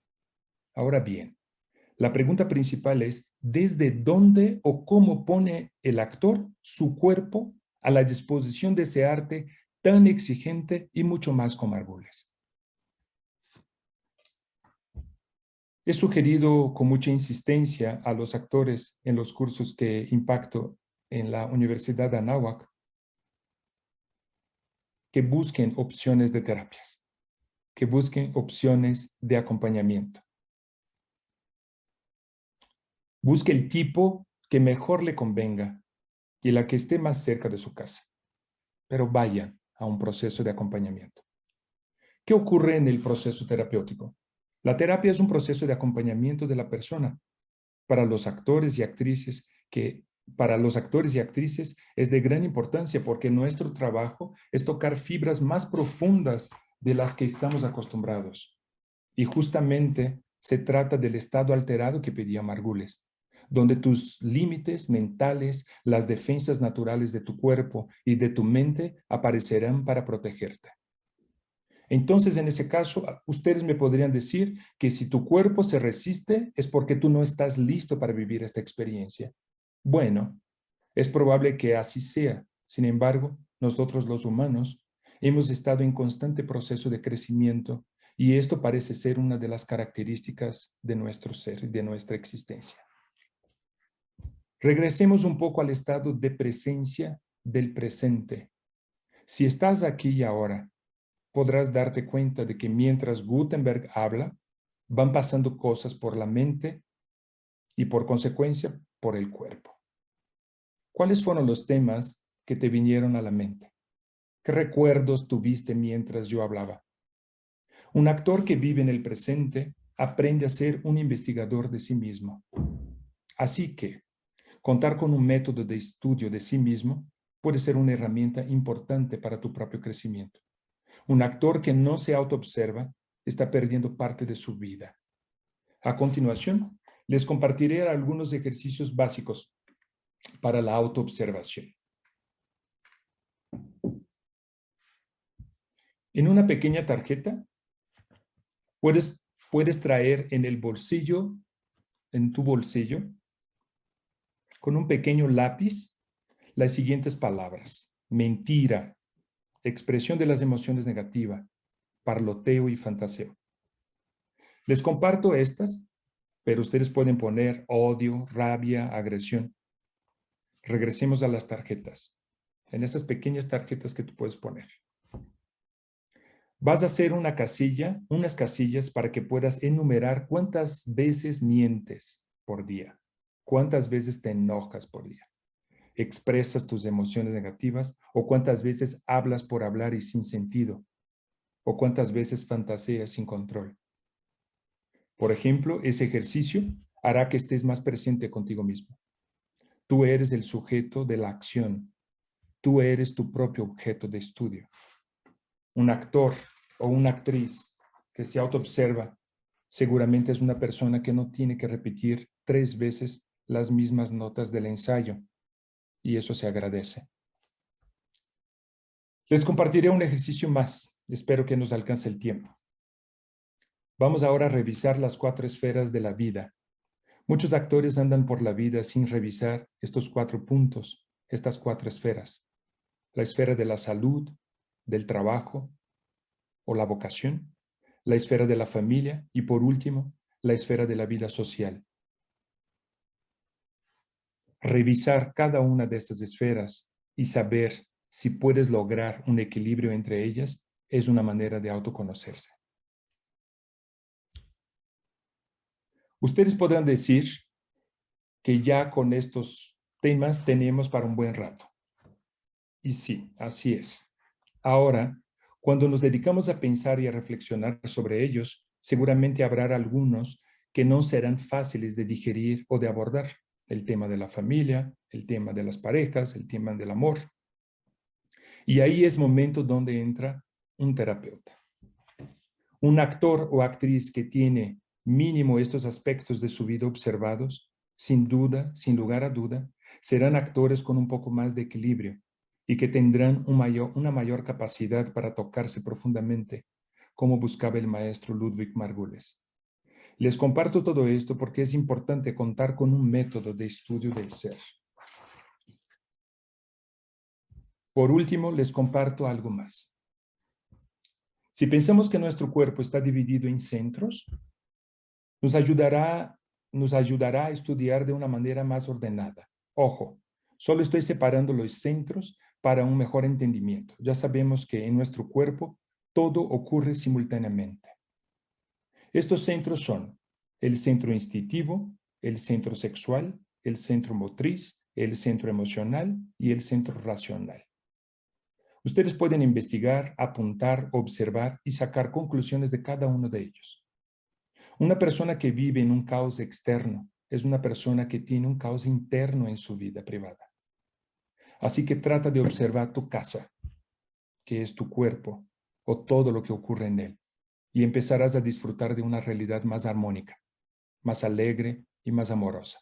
Ahora bien, la pregunta principal es, ¿desde dónde o cómo pone el actor su cuerpo a la disposición de ese arte tan exigente y mucho más con Margules? He sugerido con mucha insistencia a los actores en los cursos que impacto en la Universidad de Anáhuac que busquen opciones de terapias, que busquen opciones de acompañamiento. Busque el tipo que mejor le convenga y la que esté más cerca de su casa, pero vayan a un proceso de acompañamiento. ¿Qué ocurre en el proceso terapéutico? La terapia es un proceso de acompañamiento de la persona. Para los actores y actrices es de gran importancia porque nuestro trabajo es tocar fibras más profundas de las que estamos acostumbrados. Y justamente se trata del estado alterado que pedía Margules, donde tus límites mentales, las defensas naturales de tu cuerpo y de tu mente aparecerán para protegerte. Entonces, en ese caso, ustedes me podrían decir que si tu cuerpo se resiste es porque tú no estás listo para vivir esta experiencia. Bueno, es probable que así sea. Sin embargo, nosotros los humanos hemos estado en constante proceso de crecimiento y esto parece ser una de las características de nuestro ser, de nuestra existencia. Regresemos un poco al estado de presencia del presente. Si estás aquí y ahora, podrás darte cuenta de que mientras Gutenberg habla, van pasando cosas por la mente y por consecuencia por el cuerpo. ¿Cuáles fueron los temas que te vinieron a la mente? ¿Qué recuerdos tuviste mientras yo hablaba? Un actor que vive en el presente aprende a ser un investigador de sí mismo. Así que contar con un método de estudio de sí mismo puede ser una herramienta importante para tu propio crecimiento. Un actor que no se autoobserva está perdiendo parte de su vida. A continuación, les compartiré algunos ejercicios básicos para la autoobservación. En una pequeña tarjeta, puedes traer en el bolsillo, en tu bolsillo, con un pequeño lápiz, las siguientes palabras: mentira, expresión de las emociones negativas, parloteo y fantaseo. Les comparto estas, pero ustedes pueden poner odio, rabia, agresión. Regresemos a las tarjetas. En esas pequeñas tarjetas que tú puedes poner. Vas a hacer unas casillas para que puedas enumerar cuántas veces mientes por día, cuántas veces te enojas por día, expresas tus emociones negativas o cuántas veces hablas por hablar y sin sentido, o cuántas veces fantaseas sin control. Por ejemplo, ese ejercicio hará que estés más presente contigo mismo. Tú eres el sujeto de la acción. Tú eres tu propio objeto de estudio. Un actor o una actriz que se autoobserva seguramente es una persona que no tiene que repetir 3 veces las mismas notas del ensayo, y eso se agradece. Les compartiré un ejercicio más. Espero que nos alcance el tiempo. Vamos ahora a revisar las 4 esferas de la vida. Muchos actores andan por la vida sin revisar estos 4 puntos, estas 4 esferas. La esfera de la salud, del trabajo o la vocación, la esfera de la familia y, por último, la esfera de la vida social. Revisar cada una de estas esferas y saber si puedes lograr un equilibrio entre ellas es una manera de autoconocerse. Ustedes podrán decir que ya con estos temas tenemos para un buen rato. Y sí, así es. Ahora, cuando nos dedicamos a pensar y a reflexionar sobre ellos, seguramente habrá algunos que no serán fáciles de digerir o de abordar. El tema de la familia, el tema de las parejas, el tema del amor. Y ahí es momento donde entra un terapeuta. Un actor o actriz que tiene mínimo estos aspectos de su vida observados, sin duda, sin lugar a duda, serán actores con un poco más de equilibrio y que tendrán una mayor capacidad para tocarse profundamente, como buscaba el maestro Ludwig Margules. Les comparto todo esto porque es importante contar con un método de estudio del ser. Por último, les comparto algo más. Si pensamos que nuestro cuerpo está dividido en centros, nos ayudará a estudiar de una manera más ordenada. Ojo, solo estoy separando los centros para un mejor entendimiento. Ya sabemos que en nuestro cuerpo todo ocurre simultáneamente. Estos centros son el centro instintivo, el centro sexual, el centro motriz, el centro emocional y el centro racional. Ustedes pueden investigar, apuntar, observar y sacar conclusiones de cada uno de ellos. Una persona que vive en un caos externo es una persona que tiene un caos interno en su vida privada. Así que trata de observar tu casa, que es tu cuerpo, o todo lo que ocurre en él, y empezarás a disfrutar de una realidad más armónica, más alegre y más amorosa.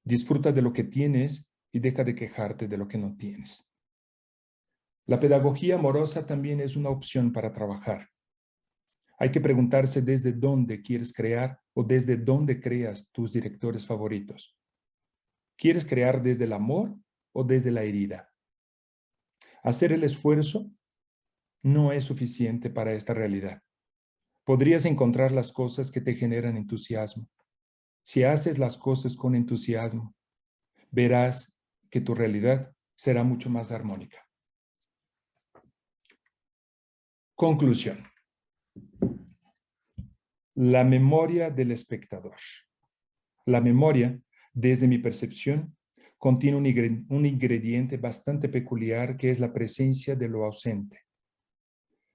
Disfruta de lo que tienes y deja de quejarte de lo que no tienes. La pedagogía amorosa también es una opción para trabajar. Hay que preguntarse desde dónde quieres crear o desde dónde creas tus directores favoritos. ¿Quieres crear desde el amor o desde la herida? Hacer el esfuerzo no es suficiente para esta realidad. Podrías encontrar las cosas que te generan entusiasmo. Si haces las cosas con entusiasmo, verás que tu realidad será mucho más armónica. Conclusión. La memoria del espectador. La memoria, desde mi percepción, contiene un ingrediente bastante peculiar que es la presencia de lo ausente.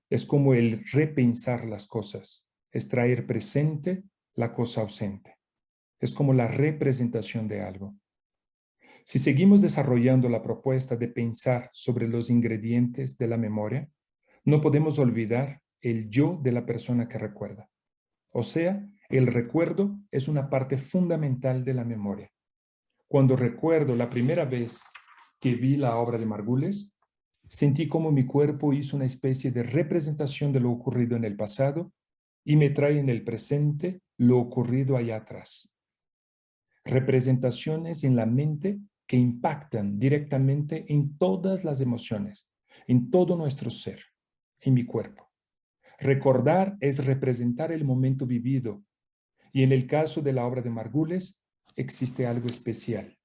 Es como el repensar las cosas, es traer presente la cosa ausente. Es como la representación de algo. Si seguimos desarrollando la propuesta de pensar sobre los ingredientes de la memoria, no podemos olvidar el yo de la persona que recuerda. O sea, el recuerdo es una parte fundamental de la memoria. Cuando recuerdo la primera vez que vi la obra de Margules, sentí como mi cuerpo hizo una especie de representación de lo ocurrido en el pasado y me trae en el presente lo ocurrido allá atrás. Representaciones en la mente que impactan directamente en todas las emociones, en todo nuestro ser, en mi cuerpo. Recordar es representar el momento vivido, y en el caso de la obra de Margules existe algo especial.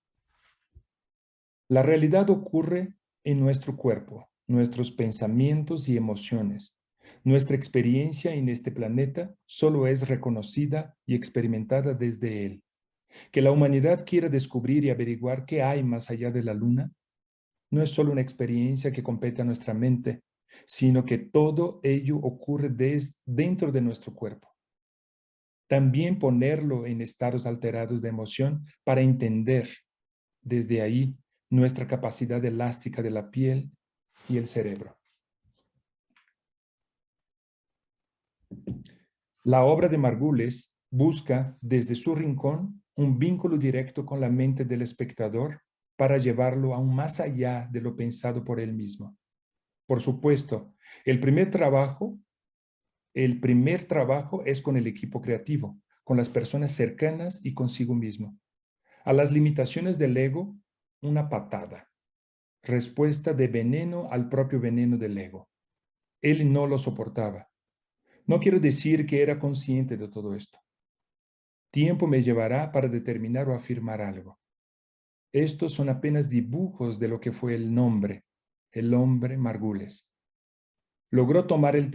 La realidad ocurre en nuestro cuerpo, nuestros pensamientos y emociones. Nuestra experiencia en este planeta solo es reconocida y experimentada desde él. Que la humanidad quiera descubrir y averiguar qué hay más allá de la luna no es solo una experiencia que compete a nuestra mente, sino que todo ello ocurre dentro de nuestro cuerpo. También ponerlo en estados alterados de emoción para entender desde ahí nuestra capacidad elástica de la piel y el cerebro. La obra de Margules busca desde su rincón un vínculo directo con la mente del espectador para llevarlo aún más allá de lo pensado por él mismo. Por supuesto, el primer trabajo es con el equipo creativo, con las personas cercanas y consigo mismo. A las limitaciones del ego, una patada. Respuesta de veneno al propio veneno del ego. Él no lo soportaba. No quiero decir que era consciente de todo esto. Tiempo me llevará para determinar o afirmar algo. Estos son apenas dibujos de lo que fue el hombre Margules. Logró tomar del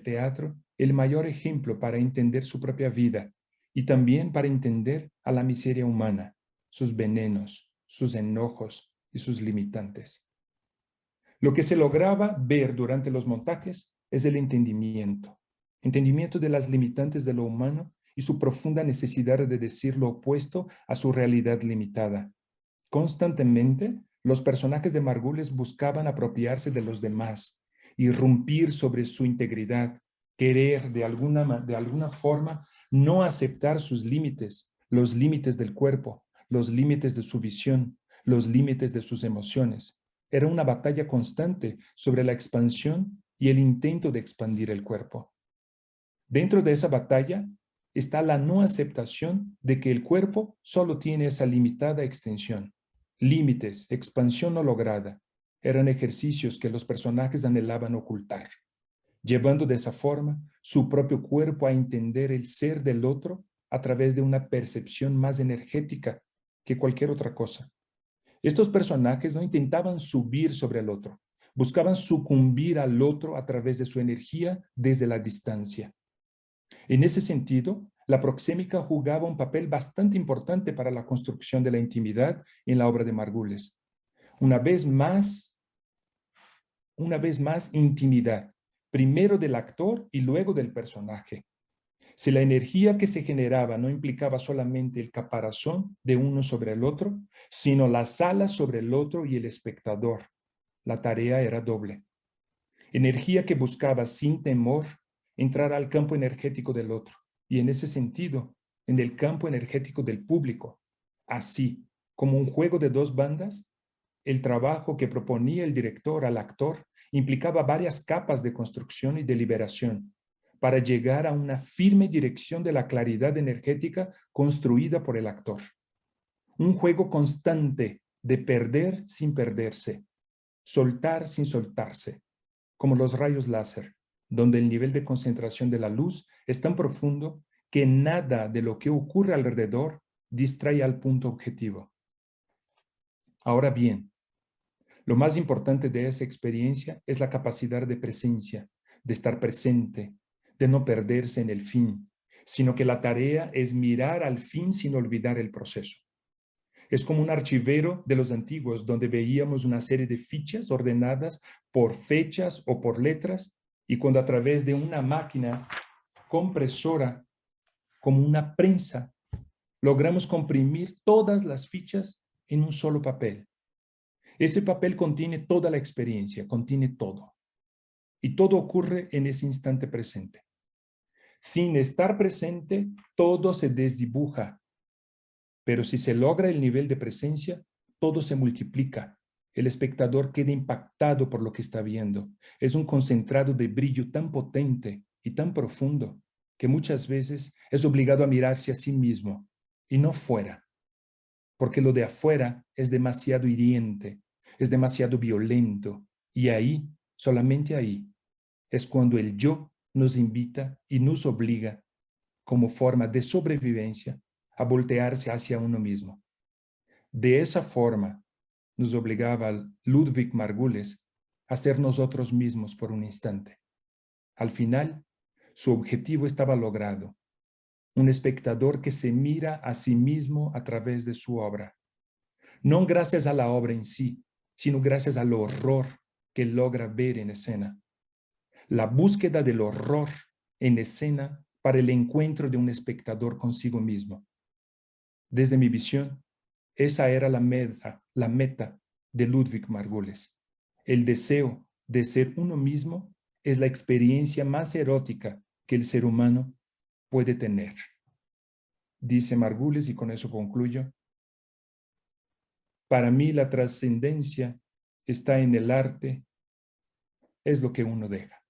teatro el mayor ejemplo para entender su propia vida y también para entender a la miseria humana, sus venenos, sus enojos y sus limitantes. Lo que se lograba ver durante los montajes es el entendimiento de las limitantes de lo humano y su profunda necesidad de decir lo opuesto a su realidad limitada. Constantemente, los personajes de Margules buscaban apropiarse de los demás, irrumpir sobre su integridad, querer de alguna forma no aceptar sus límites, los límites del cuerpo, los límites de su visión, los límites de sus emociones. Era una batalla constante sobre la expansión y el intento de expandir el cuerpo. Dentro de esa batalla está la no aceptación de que el cuerpo solo tiene esa limitada extensión. Límites, expansión no lograda, eran ejercicios que los personajes anhelaban ocultar, llevando de esa forma su propio cuerpo a entender el ser del otro a través de una percepción más energética que cualquier otra cosa. Estos personajes no intentaban subir sobre el otro, buscaban sucumbir al otro a través de su energía desde la distancia. En ese sentido, la proxémica jugaba un papel bastante importante para la construcción de la intimidad en la obra de Margules. Una vez más, intimidad, primero del actor y luego del personaje. Si la energía que se generaba no implicaba solamente el caparazón de uno sobre el otro, sino las alas sobre el otro y el espectador, la tarea era doble. Energía que buscaba sin temor entrar al campo energético del otro y en ese sentido, en el campo energético del público. Así, como un juego de dos bandas, el trabajo que proponía el director al actor implicaba varias capas de construcción y deliberación para llegar a una firme dirección de la claridad energética construida por el actor. Un juego constante de perder sin perderse, soltar sin soltarse, como los rayos láser, donde el nivel de concentración de la luz es tan profundo que nada de lo que ocurre alrededor distrae al punto objetivo. Ahora bien, lo más importante de esa experiencia es la capacidad de presencia, de estar presente, de no perderse en el fin, sino que la tarea es mirar al fin sin olvidar el proceso. Es como un archivero de los antiguos, donde veíamos una serie de fichas ordenadas por fechas o por letras, y cuando a través de una máquina compresora, como una prensa, logramos comprimir todas las fichas en un solo papel. Ese papel contiene toda la experiencia, contiene todo. Y todo ocurre en ese instante presente. Sin estar presente, todo se desdibuja. Pero si se logra el nivel de presencia, todo se multiplica. El espectador queda impactado por lo que está viendo. Es un concentrado de brillo tan potente y tan profundo que muchas veces es obligado a mirarse a sí mismo y no fuera, porque lo de afuera es demasiado hiriente, es demasiado violento, y ahí, solamente ahí, es cuando el yo nos invita y nos obliga, como forma de sobrevivencia, a voltearse hacia uno mismo. De esa forma, nos obligaba Ludwig Margules a ser nosotros mismos por un instante. Al final, su objetivo estaba logrado. Un espectador que se mira a sí mismo a través de su obra. No gracias a la obra en sí, sino gracias al horror que logra ver en escena. La búsqueda del horror en escena para el encuentro de un espectador consigo mismo. Desde mi visión, esa era la meta de Ludwig Margules. El deseo de ser uno mismo es la experiencia más erótica que el ser humano puede tener. Dice Margules, y con eso concluyo, para mí la trascendencia está en el arte, es lo que uno deja.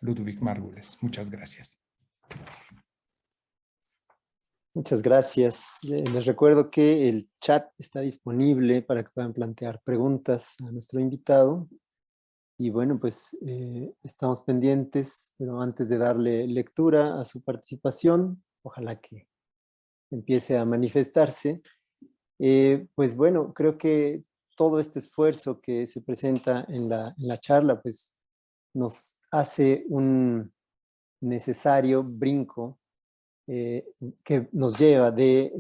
Ludwig Margules, muchas gracias. Muchas gracias. Les recuerdo que el chat está disponible para que puedan plantear preguntas a nuestro invitado. Y bueno, pues estamos pendientes, pero antes de darle lectura a su participación, ojalá que empiece a manifestarse. Pues bueno, creo que todo este esfuerzo que se presenta en la charla, pues nos hace un necesario brinco que nos lleva de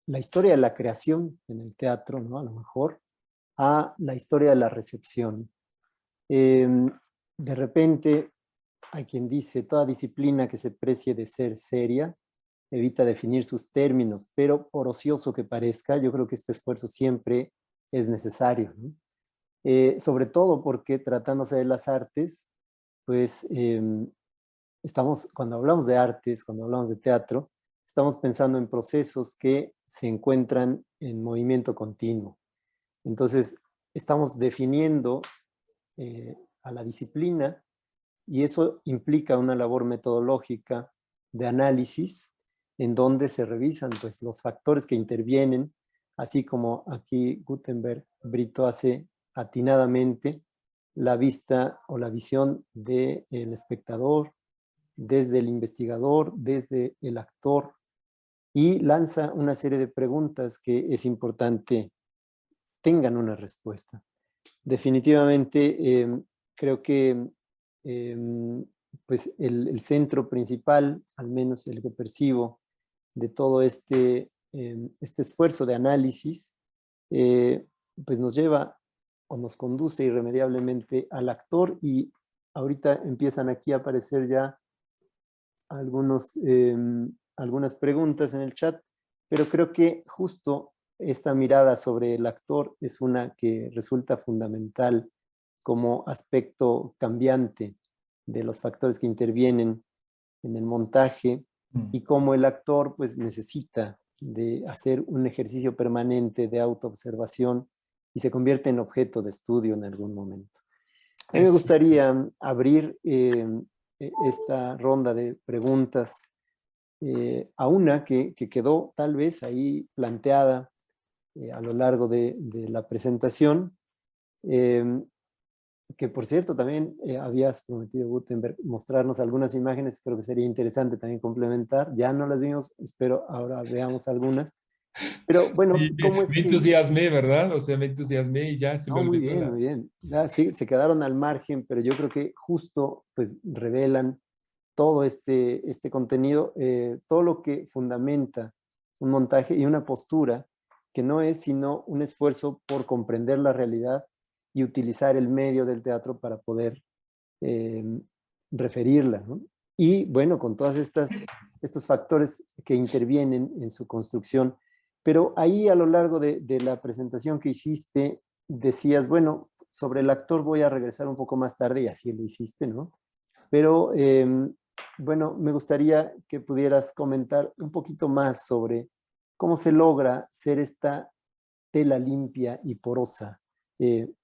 la historia de la creación en el teatro, ¿no? A lo mejor, a la historia de la recepción. De repente, hay quien dice, toda disciplina que se precie de ser seria evita definir sus términos, pero por ocioso que parezca, yo creo que este esfuerzo siempre es necesario, ¿no? Sobre todo porque tratándose de las artes, pues cuando hablamos de artes, cuando hablamos de teatro, estamos pensando en procesos que se encuentran en movimiento continuo. Entonces, estamos definiendo a la disciplina y eso implica una labor metodológica de análisis en donde se revisan pues, los factores que intervienen, así como aquí Gutenberg Brito hace atinadamente la vista o la visión del espectador, desde el investigador, desde el actor, y lanza una serie de preguntas que es importante tengan una respuesta. Definitivamente creo que pues el centro principal, al menos el que percibo, de todo este esfuerzo de análisis, pues nos lleva o nos conduce irremediablemente al actor, y ahorita empiezan aquí a aparecer ya algunas preguntas en el chat, pero creo que justo esta mirada sobre el actor es una que resulta fundamental como aspecto cambiante de los factores que intervienen en el montaje, y cómo el actor pues necesita de hacer un ejercicio permanente de autoobservación y se convierte en objeto de estudio en algún momento. A mí me gustaría abrir esta ronda de preguntas a una que quedó tal vez ahí planteada a lo largo de la presentación, que por cierto también habías prometido, Gutenberg, mostrarnos algunas imágenes. Creo que sería interesante también complementar. Ya no las vimos, espero ahora veamos algunas. Pero bueno, Sí, ¿cómo es me que...? entusiasmé, ¿verdad? O sea, me entusiasmé y ya se me No, muy olvidó bien, la... muy bien. Ya, sí, se quedaron al margen, pero yo creo que justo pues revelan todo este contenido, todo lo que fundamenta un montaje y una postura que no es sino un esfuerzo por comprender la realidad y utilizar el medio del teatro para poder eh, referirla, ¿no? Y bueno, con todos estos factores que intervienen en su construcción. Pero ahí a lo largo de la presentación que hiciste, decías, bueno, sobre el actor voy a regresar un poco más tarde y así lo hiciste, ¿no? Pero bueno, me gustaría que pudieras comentar un poquito más sobre cómo se logra ser esta tela limpia y porosa,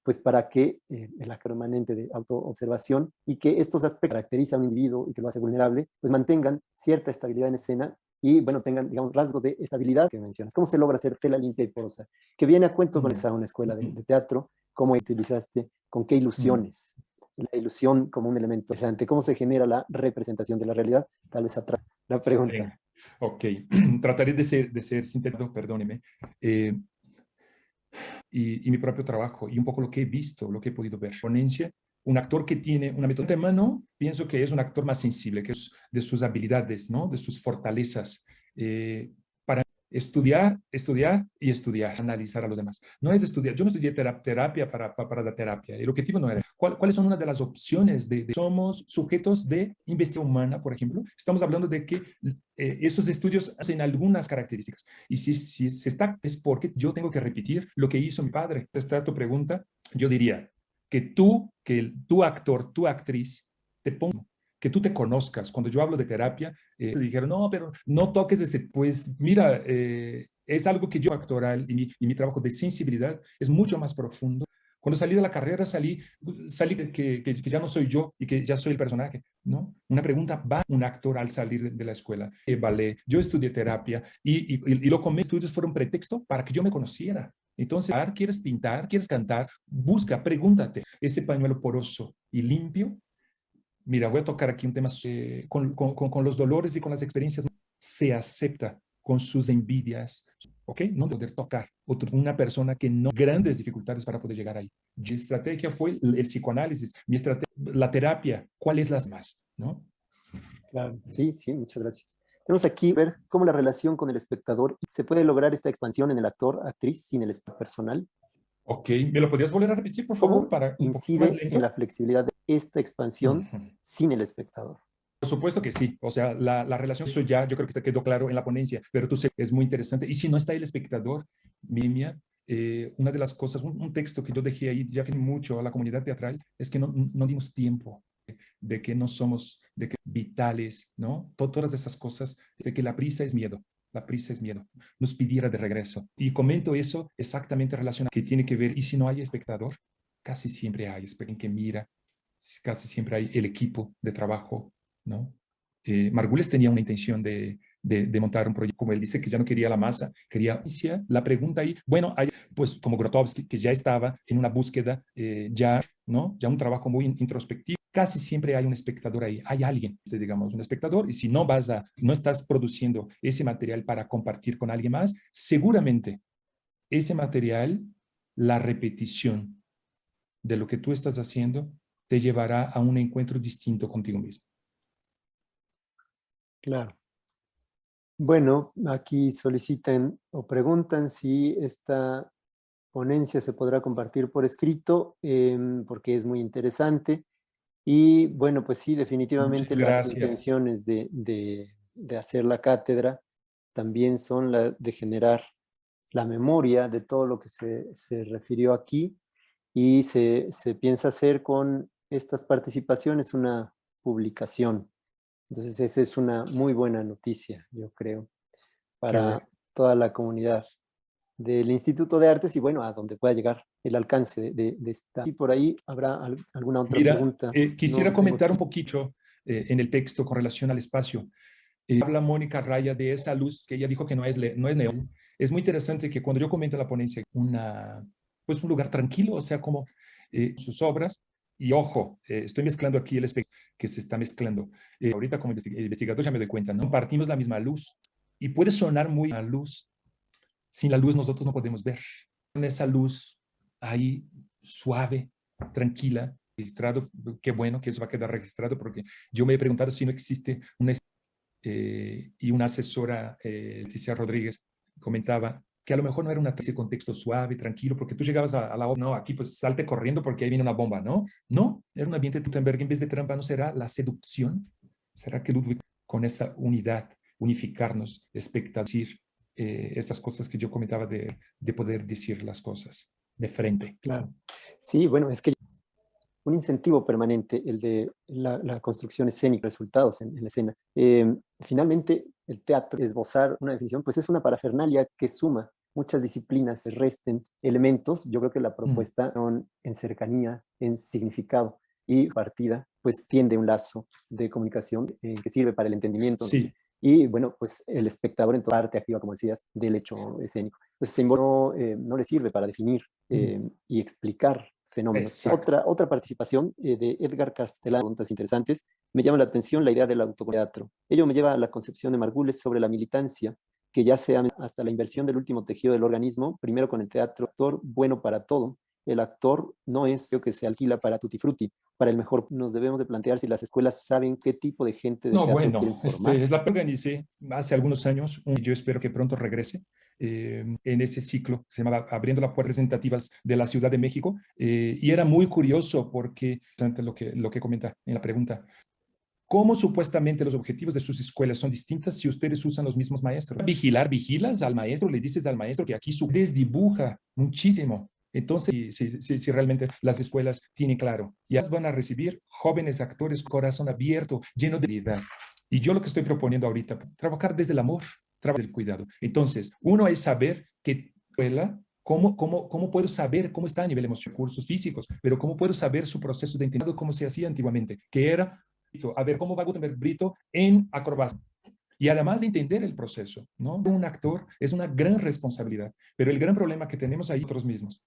pues para que el acto permanente de autoobservación y que estos aspectos que caracterizan a un individuo y que lo hace vulnerable, pues mantengan cierta estabilidad en escena y, bueno, tengan, digamos, rasgos de estabilidad que mencionas. ¿Cómo se logra hacer tela limpia y porosa? Que viene a cuento con esa una escuela de teatro, cómo utilizaste, con qué ilusiones. La ilusión como un elemento interesante. ¿Cómo se genera la representación de la realidad? Tal vez atrás la pregunta. Ok, trataré de ser sintético, perdóneme. Y mi propio trabajo y un poco lo que he visto, lo que he podido ver. Ponencia, un actor que tiene una método de mano, pienso que es un actor más sensible, que es de sus habilidades, ¿no? De sus fortalezas. Para estudiar, estudiar y estudiar, analizar a los demás. No es estudiar, yo no estudié terapia para la terapia, el objetivo no era. ¿Cuáles son una de las opciones somos sujetos de investigación humana, por ejemplo? Estamos hablando de que esos estudios hacen algunas características. Y si se está, es porque yo tengo que repetir lo que hizo mi padre. Esta es tu pregunta. Yo diría que tu actor, tu actriz, te ponga, que tú te conozcas. Cuando yo hablo de terapia, dijeron, no, pero no toques ese, pues mira, es algo que yo actoral y mi trabajo de sensibilidad es mucho más profundo. Cuando salí de la carrera, salí que ya no soy yo y que ya soy el personaje, ¿no? Una pregunta, ¿va un actor al salir de la escuela? Ballet, yo estudié terapia y lo comí, estudios fueron pretexto para que yo me conociera. Entonces, ¿quieres pintar? ¿Quieres cantar? Busca, pregúntate. Ese pañuelo poroso y limpio. Mira, voy a tocar aquí un tema con los dolores y con las experiencias. Se acepta con sus envidias, ¿ok? No poder tocar una persona que no grandes dificultades para poder llegar ahí. Mi estrategia fue el psicoanálisis, mi estrategia, la terapia, ¿cuál es las más? ¿No? Claro, sí, sí, muchas gracias. Tenemos aquí ver cómo la relación con el espectador se puede lograr esta expansión en el actor, actriz, sin el personal. Ok, ¿me lo podrías volver a repetir, por favor, ¿Cómo para un poco más incide en lento? la flexibilidad de esta expansión sin el espectador? Por supuesto que sí, o sea, la relación, eso ya yo creo que te quedó claro en la ponencia, pero tú sé, es muy interesante. Y si no está el espectador, Mimia, una de las cosas, un texto que yo dejé ahí, ya fin mucho a la comunidad teatral, es que no dimos tiempo de que no somos de que vitales, ¿no? Todas esas cosas, de que la prisa es miedo. La prisa es miedo. Nos pidiera de regreso. Y comento eso exactamente relacionado, que tiene que ver, y si no hay espectador, casi siempre hay espectador que mira, casi siempre hay el equipo de trabajo, ¿no? Margules tenía una intención de montar un proyecto, como él dice, que ya no quería la masa, quería la pregunta ahí, bueno, hay, pues como Grotowski, que ya estaba en una búsqueda, ¿no? Ya un trabajo muy introspectivo, casi siempre hay un espectador ahí, hay alguien, digamos, un espectador, y si no estás produciendo ese material para compartir con alguien más, seguramente ese material, la repetición de lo que tú estás haciendo, te llevará a un encuentro distinto contigo mismo. Claro. Bueno, aquí solicitan o preguntan si esta ponencia se podrá compartir por escrito, porque es muy interesante. Y bueno, pues sí, definitivamente Muchas las gracias. intenciones de hacer la cátedra también son la de generar la memoria de todo lo que se refirió aquí y se piensa hacer con estas participaciones una publicación. Entonces, esa es una muy buena noticia, yo creo, Qué bueno. para toda la comunidad del Instituto de Artes y bueno, a donde pueda llegar el alcance de esta. Y por ahí habrá alguna otra Mira, pregunta. quisiera No tengo comentar un aquí. poquito en el texto con relación al espacio. Habla Mónica Raya de esa luz que ella dijo que no es neón. Es muy interesante que cuando yo comento en la ponencia, pues un lugar tranquilo, o sea, como sus obras, y ojo, estoy mezclando aquí el espectro que se está mezclando. Ahorita como investigador ya me doy cuenta, ¿no? Partimos la misma luz y puede sonar muy a luz. Sin la luz nosotros no podemos ver. Con esa luz ahí suave, tranquila, registrado, qué bueno que eso va a quedar registrado, porque yo me he preguntado si no existe una... y una asesora, Leticia Rodríguez, comentaba que a lo mejor no era ese contexto suave, tranquilo, porque tú llegabas a la obra, no, aquí pues salte corriendo porque ahí viene una bomba, ¿no? No, era un ambiente de Gutenberg en vez de trampa, ¿no será la seducción? ¿Será que Ludwig con esa unidad, unificarnos, decir esas cosas que yo comentaba de poder decir las cosas de frente? Claro. Sí, bueno, es que un incentivo permanente, el de la construcción escénica, resultados en la escena. Finalmente, el teatro, esbozar una definición, pues es una parafernalia que suma muchas disciplinas, se resten elementos. Yo creo que la propuesta en cercanía, en significado y partida, pues tiende un lazo de comunicación que sirve para el entendimiento. Sí. Y bueno, pues el espectador en toda parte activa, como decías, del hecho escénico. Entonces, no le sirve para definir y explicar fenómenos. Otra participación de Edgar Castellán, preguntas interesantes. Me llama la atención la idea del autoteatro. Ello me lleva a la concepción de Margules sobre la militancia, que ya sea hasta la inversión del último tejido del organismo, primero con el teatro, actor bueno para todo. El actor no es lo que se alquila para tutti frutti, para el mejor. Nos debemos de plantear si las escuelas saben qué tipo de gente de teatro quieren formar. Es la que organicé hace algunos años, y yo espero que pronto regrese en ese ciclo, se llamaba Abriendo las Puertas Representativas de la Ciudad de México, y era muy curioso porque, lo que comenta en la pregunta, ¿cómo supuestamente los objetivos de sus escuelas son distintas si ustedes usan los mismos maestros? Vigilas al maestro, le dices al maestro que aquí su desdibuja muchísimo. Entonces, si realmente las escuelas tienen claro, ya van a recibir jóvenes actores, corazón abierto, lleno de habilidad. Y yo lo que estoy proponiendo ahorita, trabajar desde el amor, trabajar desde el cuidado. Entonces, uno es saber que escuela, ¿cómo puedo saber cómo está a nivel emocional, recursos físicos, pero cómo puedo saber su proceso de entendimiento, cómo se hacía antiguamente, que era a ver cómo va Gutenberg Brito en acrobacia. Y además de entender el proceso, ¿no? Un actor es una gran responsabilidad, pero el gran problema que tenemos ahí nosotros mismos.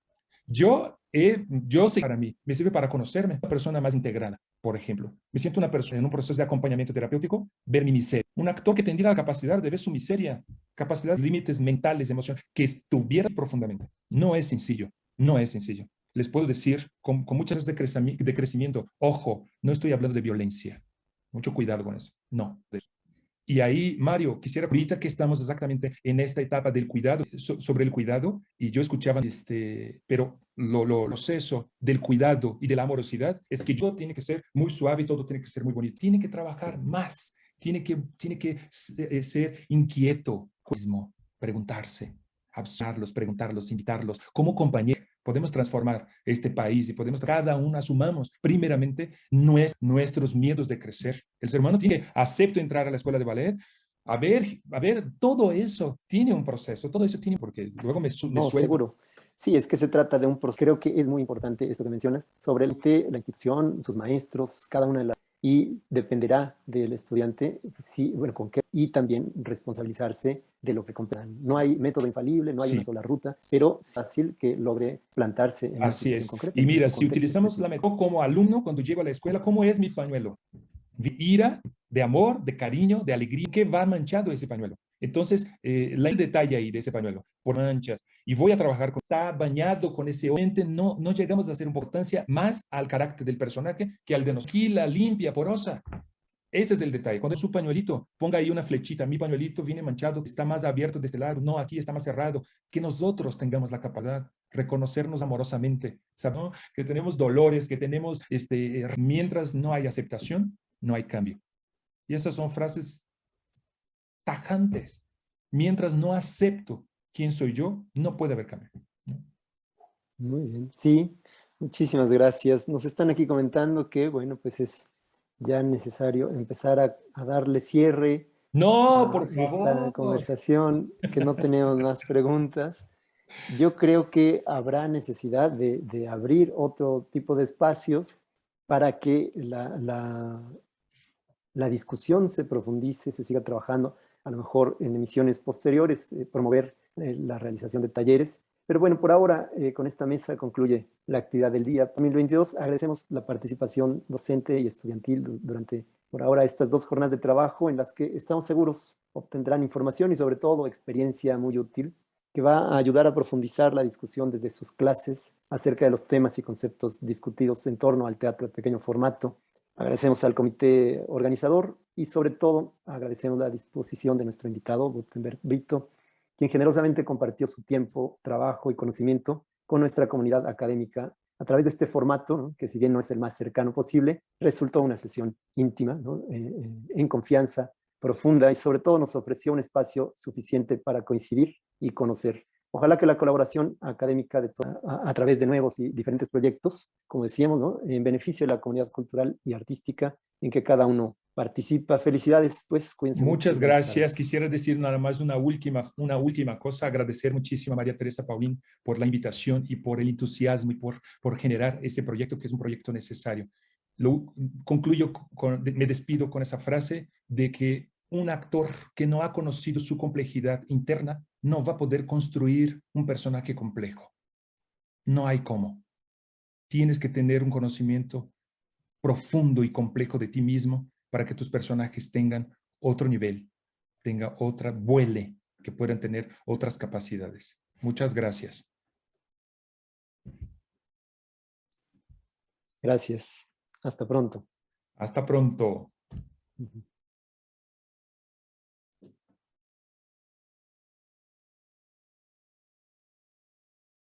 Yo sé para mí, me sirve para conocerme, una persona más integrada, por ejemplo. Me siento una persona en un proceso de acompañamiento terapéutico, ver mi miseria. Un actor que tendría la capacidad de ver su miseria, capacidad, límites mentales, emocionales, que estuviera profundamente. No es sencillo, no es sencillo. Les puedo decir con muchas de crecimiento, ojo, no estoy hablando de violencia. Mucho cuidado con eso. No. Y ahí, Mario, quisiera, ahorita que estamos exactamente en esta etapa del cuidado, sobre el cuidado, y yo escuchaba, pero lo proceso del cuidado y de la amorosidad es que yo tiene que ser muy suave, todo tiene que ser muy bonito, tiene que trabajar más, tiene que ser inquieto, mismo, preguntarse, preguntarlos, invitarlos, como compañeros. Podemos transformar este país y podemos, cada uno asumamos primeramente nuestros miedos de crecer. El ser humano tiene, acepto entrar a la escuela de ballet, a ver, todo eso tiene un proceso, todo eso tiene, porque luego me suelto. Seguro. Sí, es que se trata de un proceso. Creo que es muy importante esto que mencionas sobre la institución, sus maestros, cada una de las... Y dependerá del estudiante, sí, bueno, con qué, y también responsabilizarse de lo que compran. No hay método infalible, no hay una sola ruta, pero es fácil que logre plantarse en una situación concreta. Y mira, si utilizamos la método como alumno, cuando llego a la escuela, ¿cómo es mi pañuelo? De ira, de amor, de cariño, de alegría, que va manchado ese pañuelo. Entonces, el detalle ahí de ese pañuelo, por manchas, y voy a trabajar con, está bañado con ese, obviamente no llegamos a hacer importancia más al carácter del personaje que al de nosotros. Tranquila, limpia, porosa. Ese es el detalle. Cuando es su pañuelito, ponga ahí una flechita. Mi pañuelito viene manchado, está más abierto de este lado. No, aquí está más cerrado. Que nosotros tengamos la capacidad de reconocernos amorosamente. ¿Sabes? Que tenemos dolores, que tenemos, mientras no hay aceptación, no hay cambio. Y esas son frases tajantes. Mientras no acepto quién soy yo, no puede haber cambio. ¿No? Muy bien. Sí, muchísimas gracias. Nos están aquí comentando que, bueno, pues es ya necesario empezar a darle cierre No, por a esta favor. conversación, que no tenemos más preguntas. Yo creo que habrá necesidad de abrir otro tipo de espacios para que la discusión se profundice, se siga trabajando, a lo mejor en emisiones posteriores, promover la realización de talleres. Pero bueno, por ahora, con esta mesa concluye la actividad del día 2022. Agradecemos la participación docente y estudiantil durante, por ahora, estas 2 jornadas de trabajo en las que estamos seguros obtendrán información y sobre todo experiencia muy útil que va a ayudar a profundizar la discusión desde sus clases acerca de los temas y conceptos discutidos en torno al teatro de pequeño formato. Agradecemos al comité organizador y sobre todo agradecemos la disposición de nuestro invitado, Gutenberg Brito, quien generosamente compartió su tiempo, trabajo y conocimiento con nuestra comunidad académica a través de este formato, ¿no? Que si bien no es el más cercano posible, resultó una sesión íntima, ¿no? En confianza, profunda y sobre todo nos ofreció un espacio suficiente para coincidir y conocer. Ojalá que la colaboración académica a través de nuevos y diferentes proyectos, como decíamos, ¿no? En beneficio de la comunidad cultural y artística en que cada uno participa. Felicidades, pues, cuídense mucho y Muchas buenas gracias. tardes. Quisiera decir nada más una última cosa. Agradecer muchísimo a María Teresa Paulín por la invitación y por el entusiasmo y por generar este proyecto, que es un proyecto necesario. Concluyo, me despido con esa frase de que un actor que no ha conocido su complejidad interna no va a poder construir un personaje complejo. No hay cómo. Tienes que tener un conocimiento profundo y complejo de ti mismo para que tus personajes tengan otro nivel, vuele, que puedan tener otras capacidades. Muchas gracias. Gracias. Hasta pronto. Hasta pronto.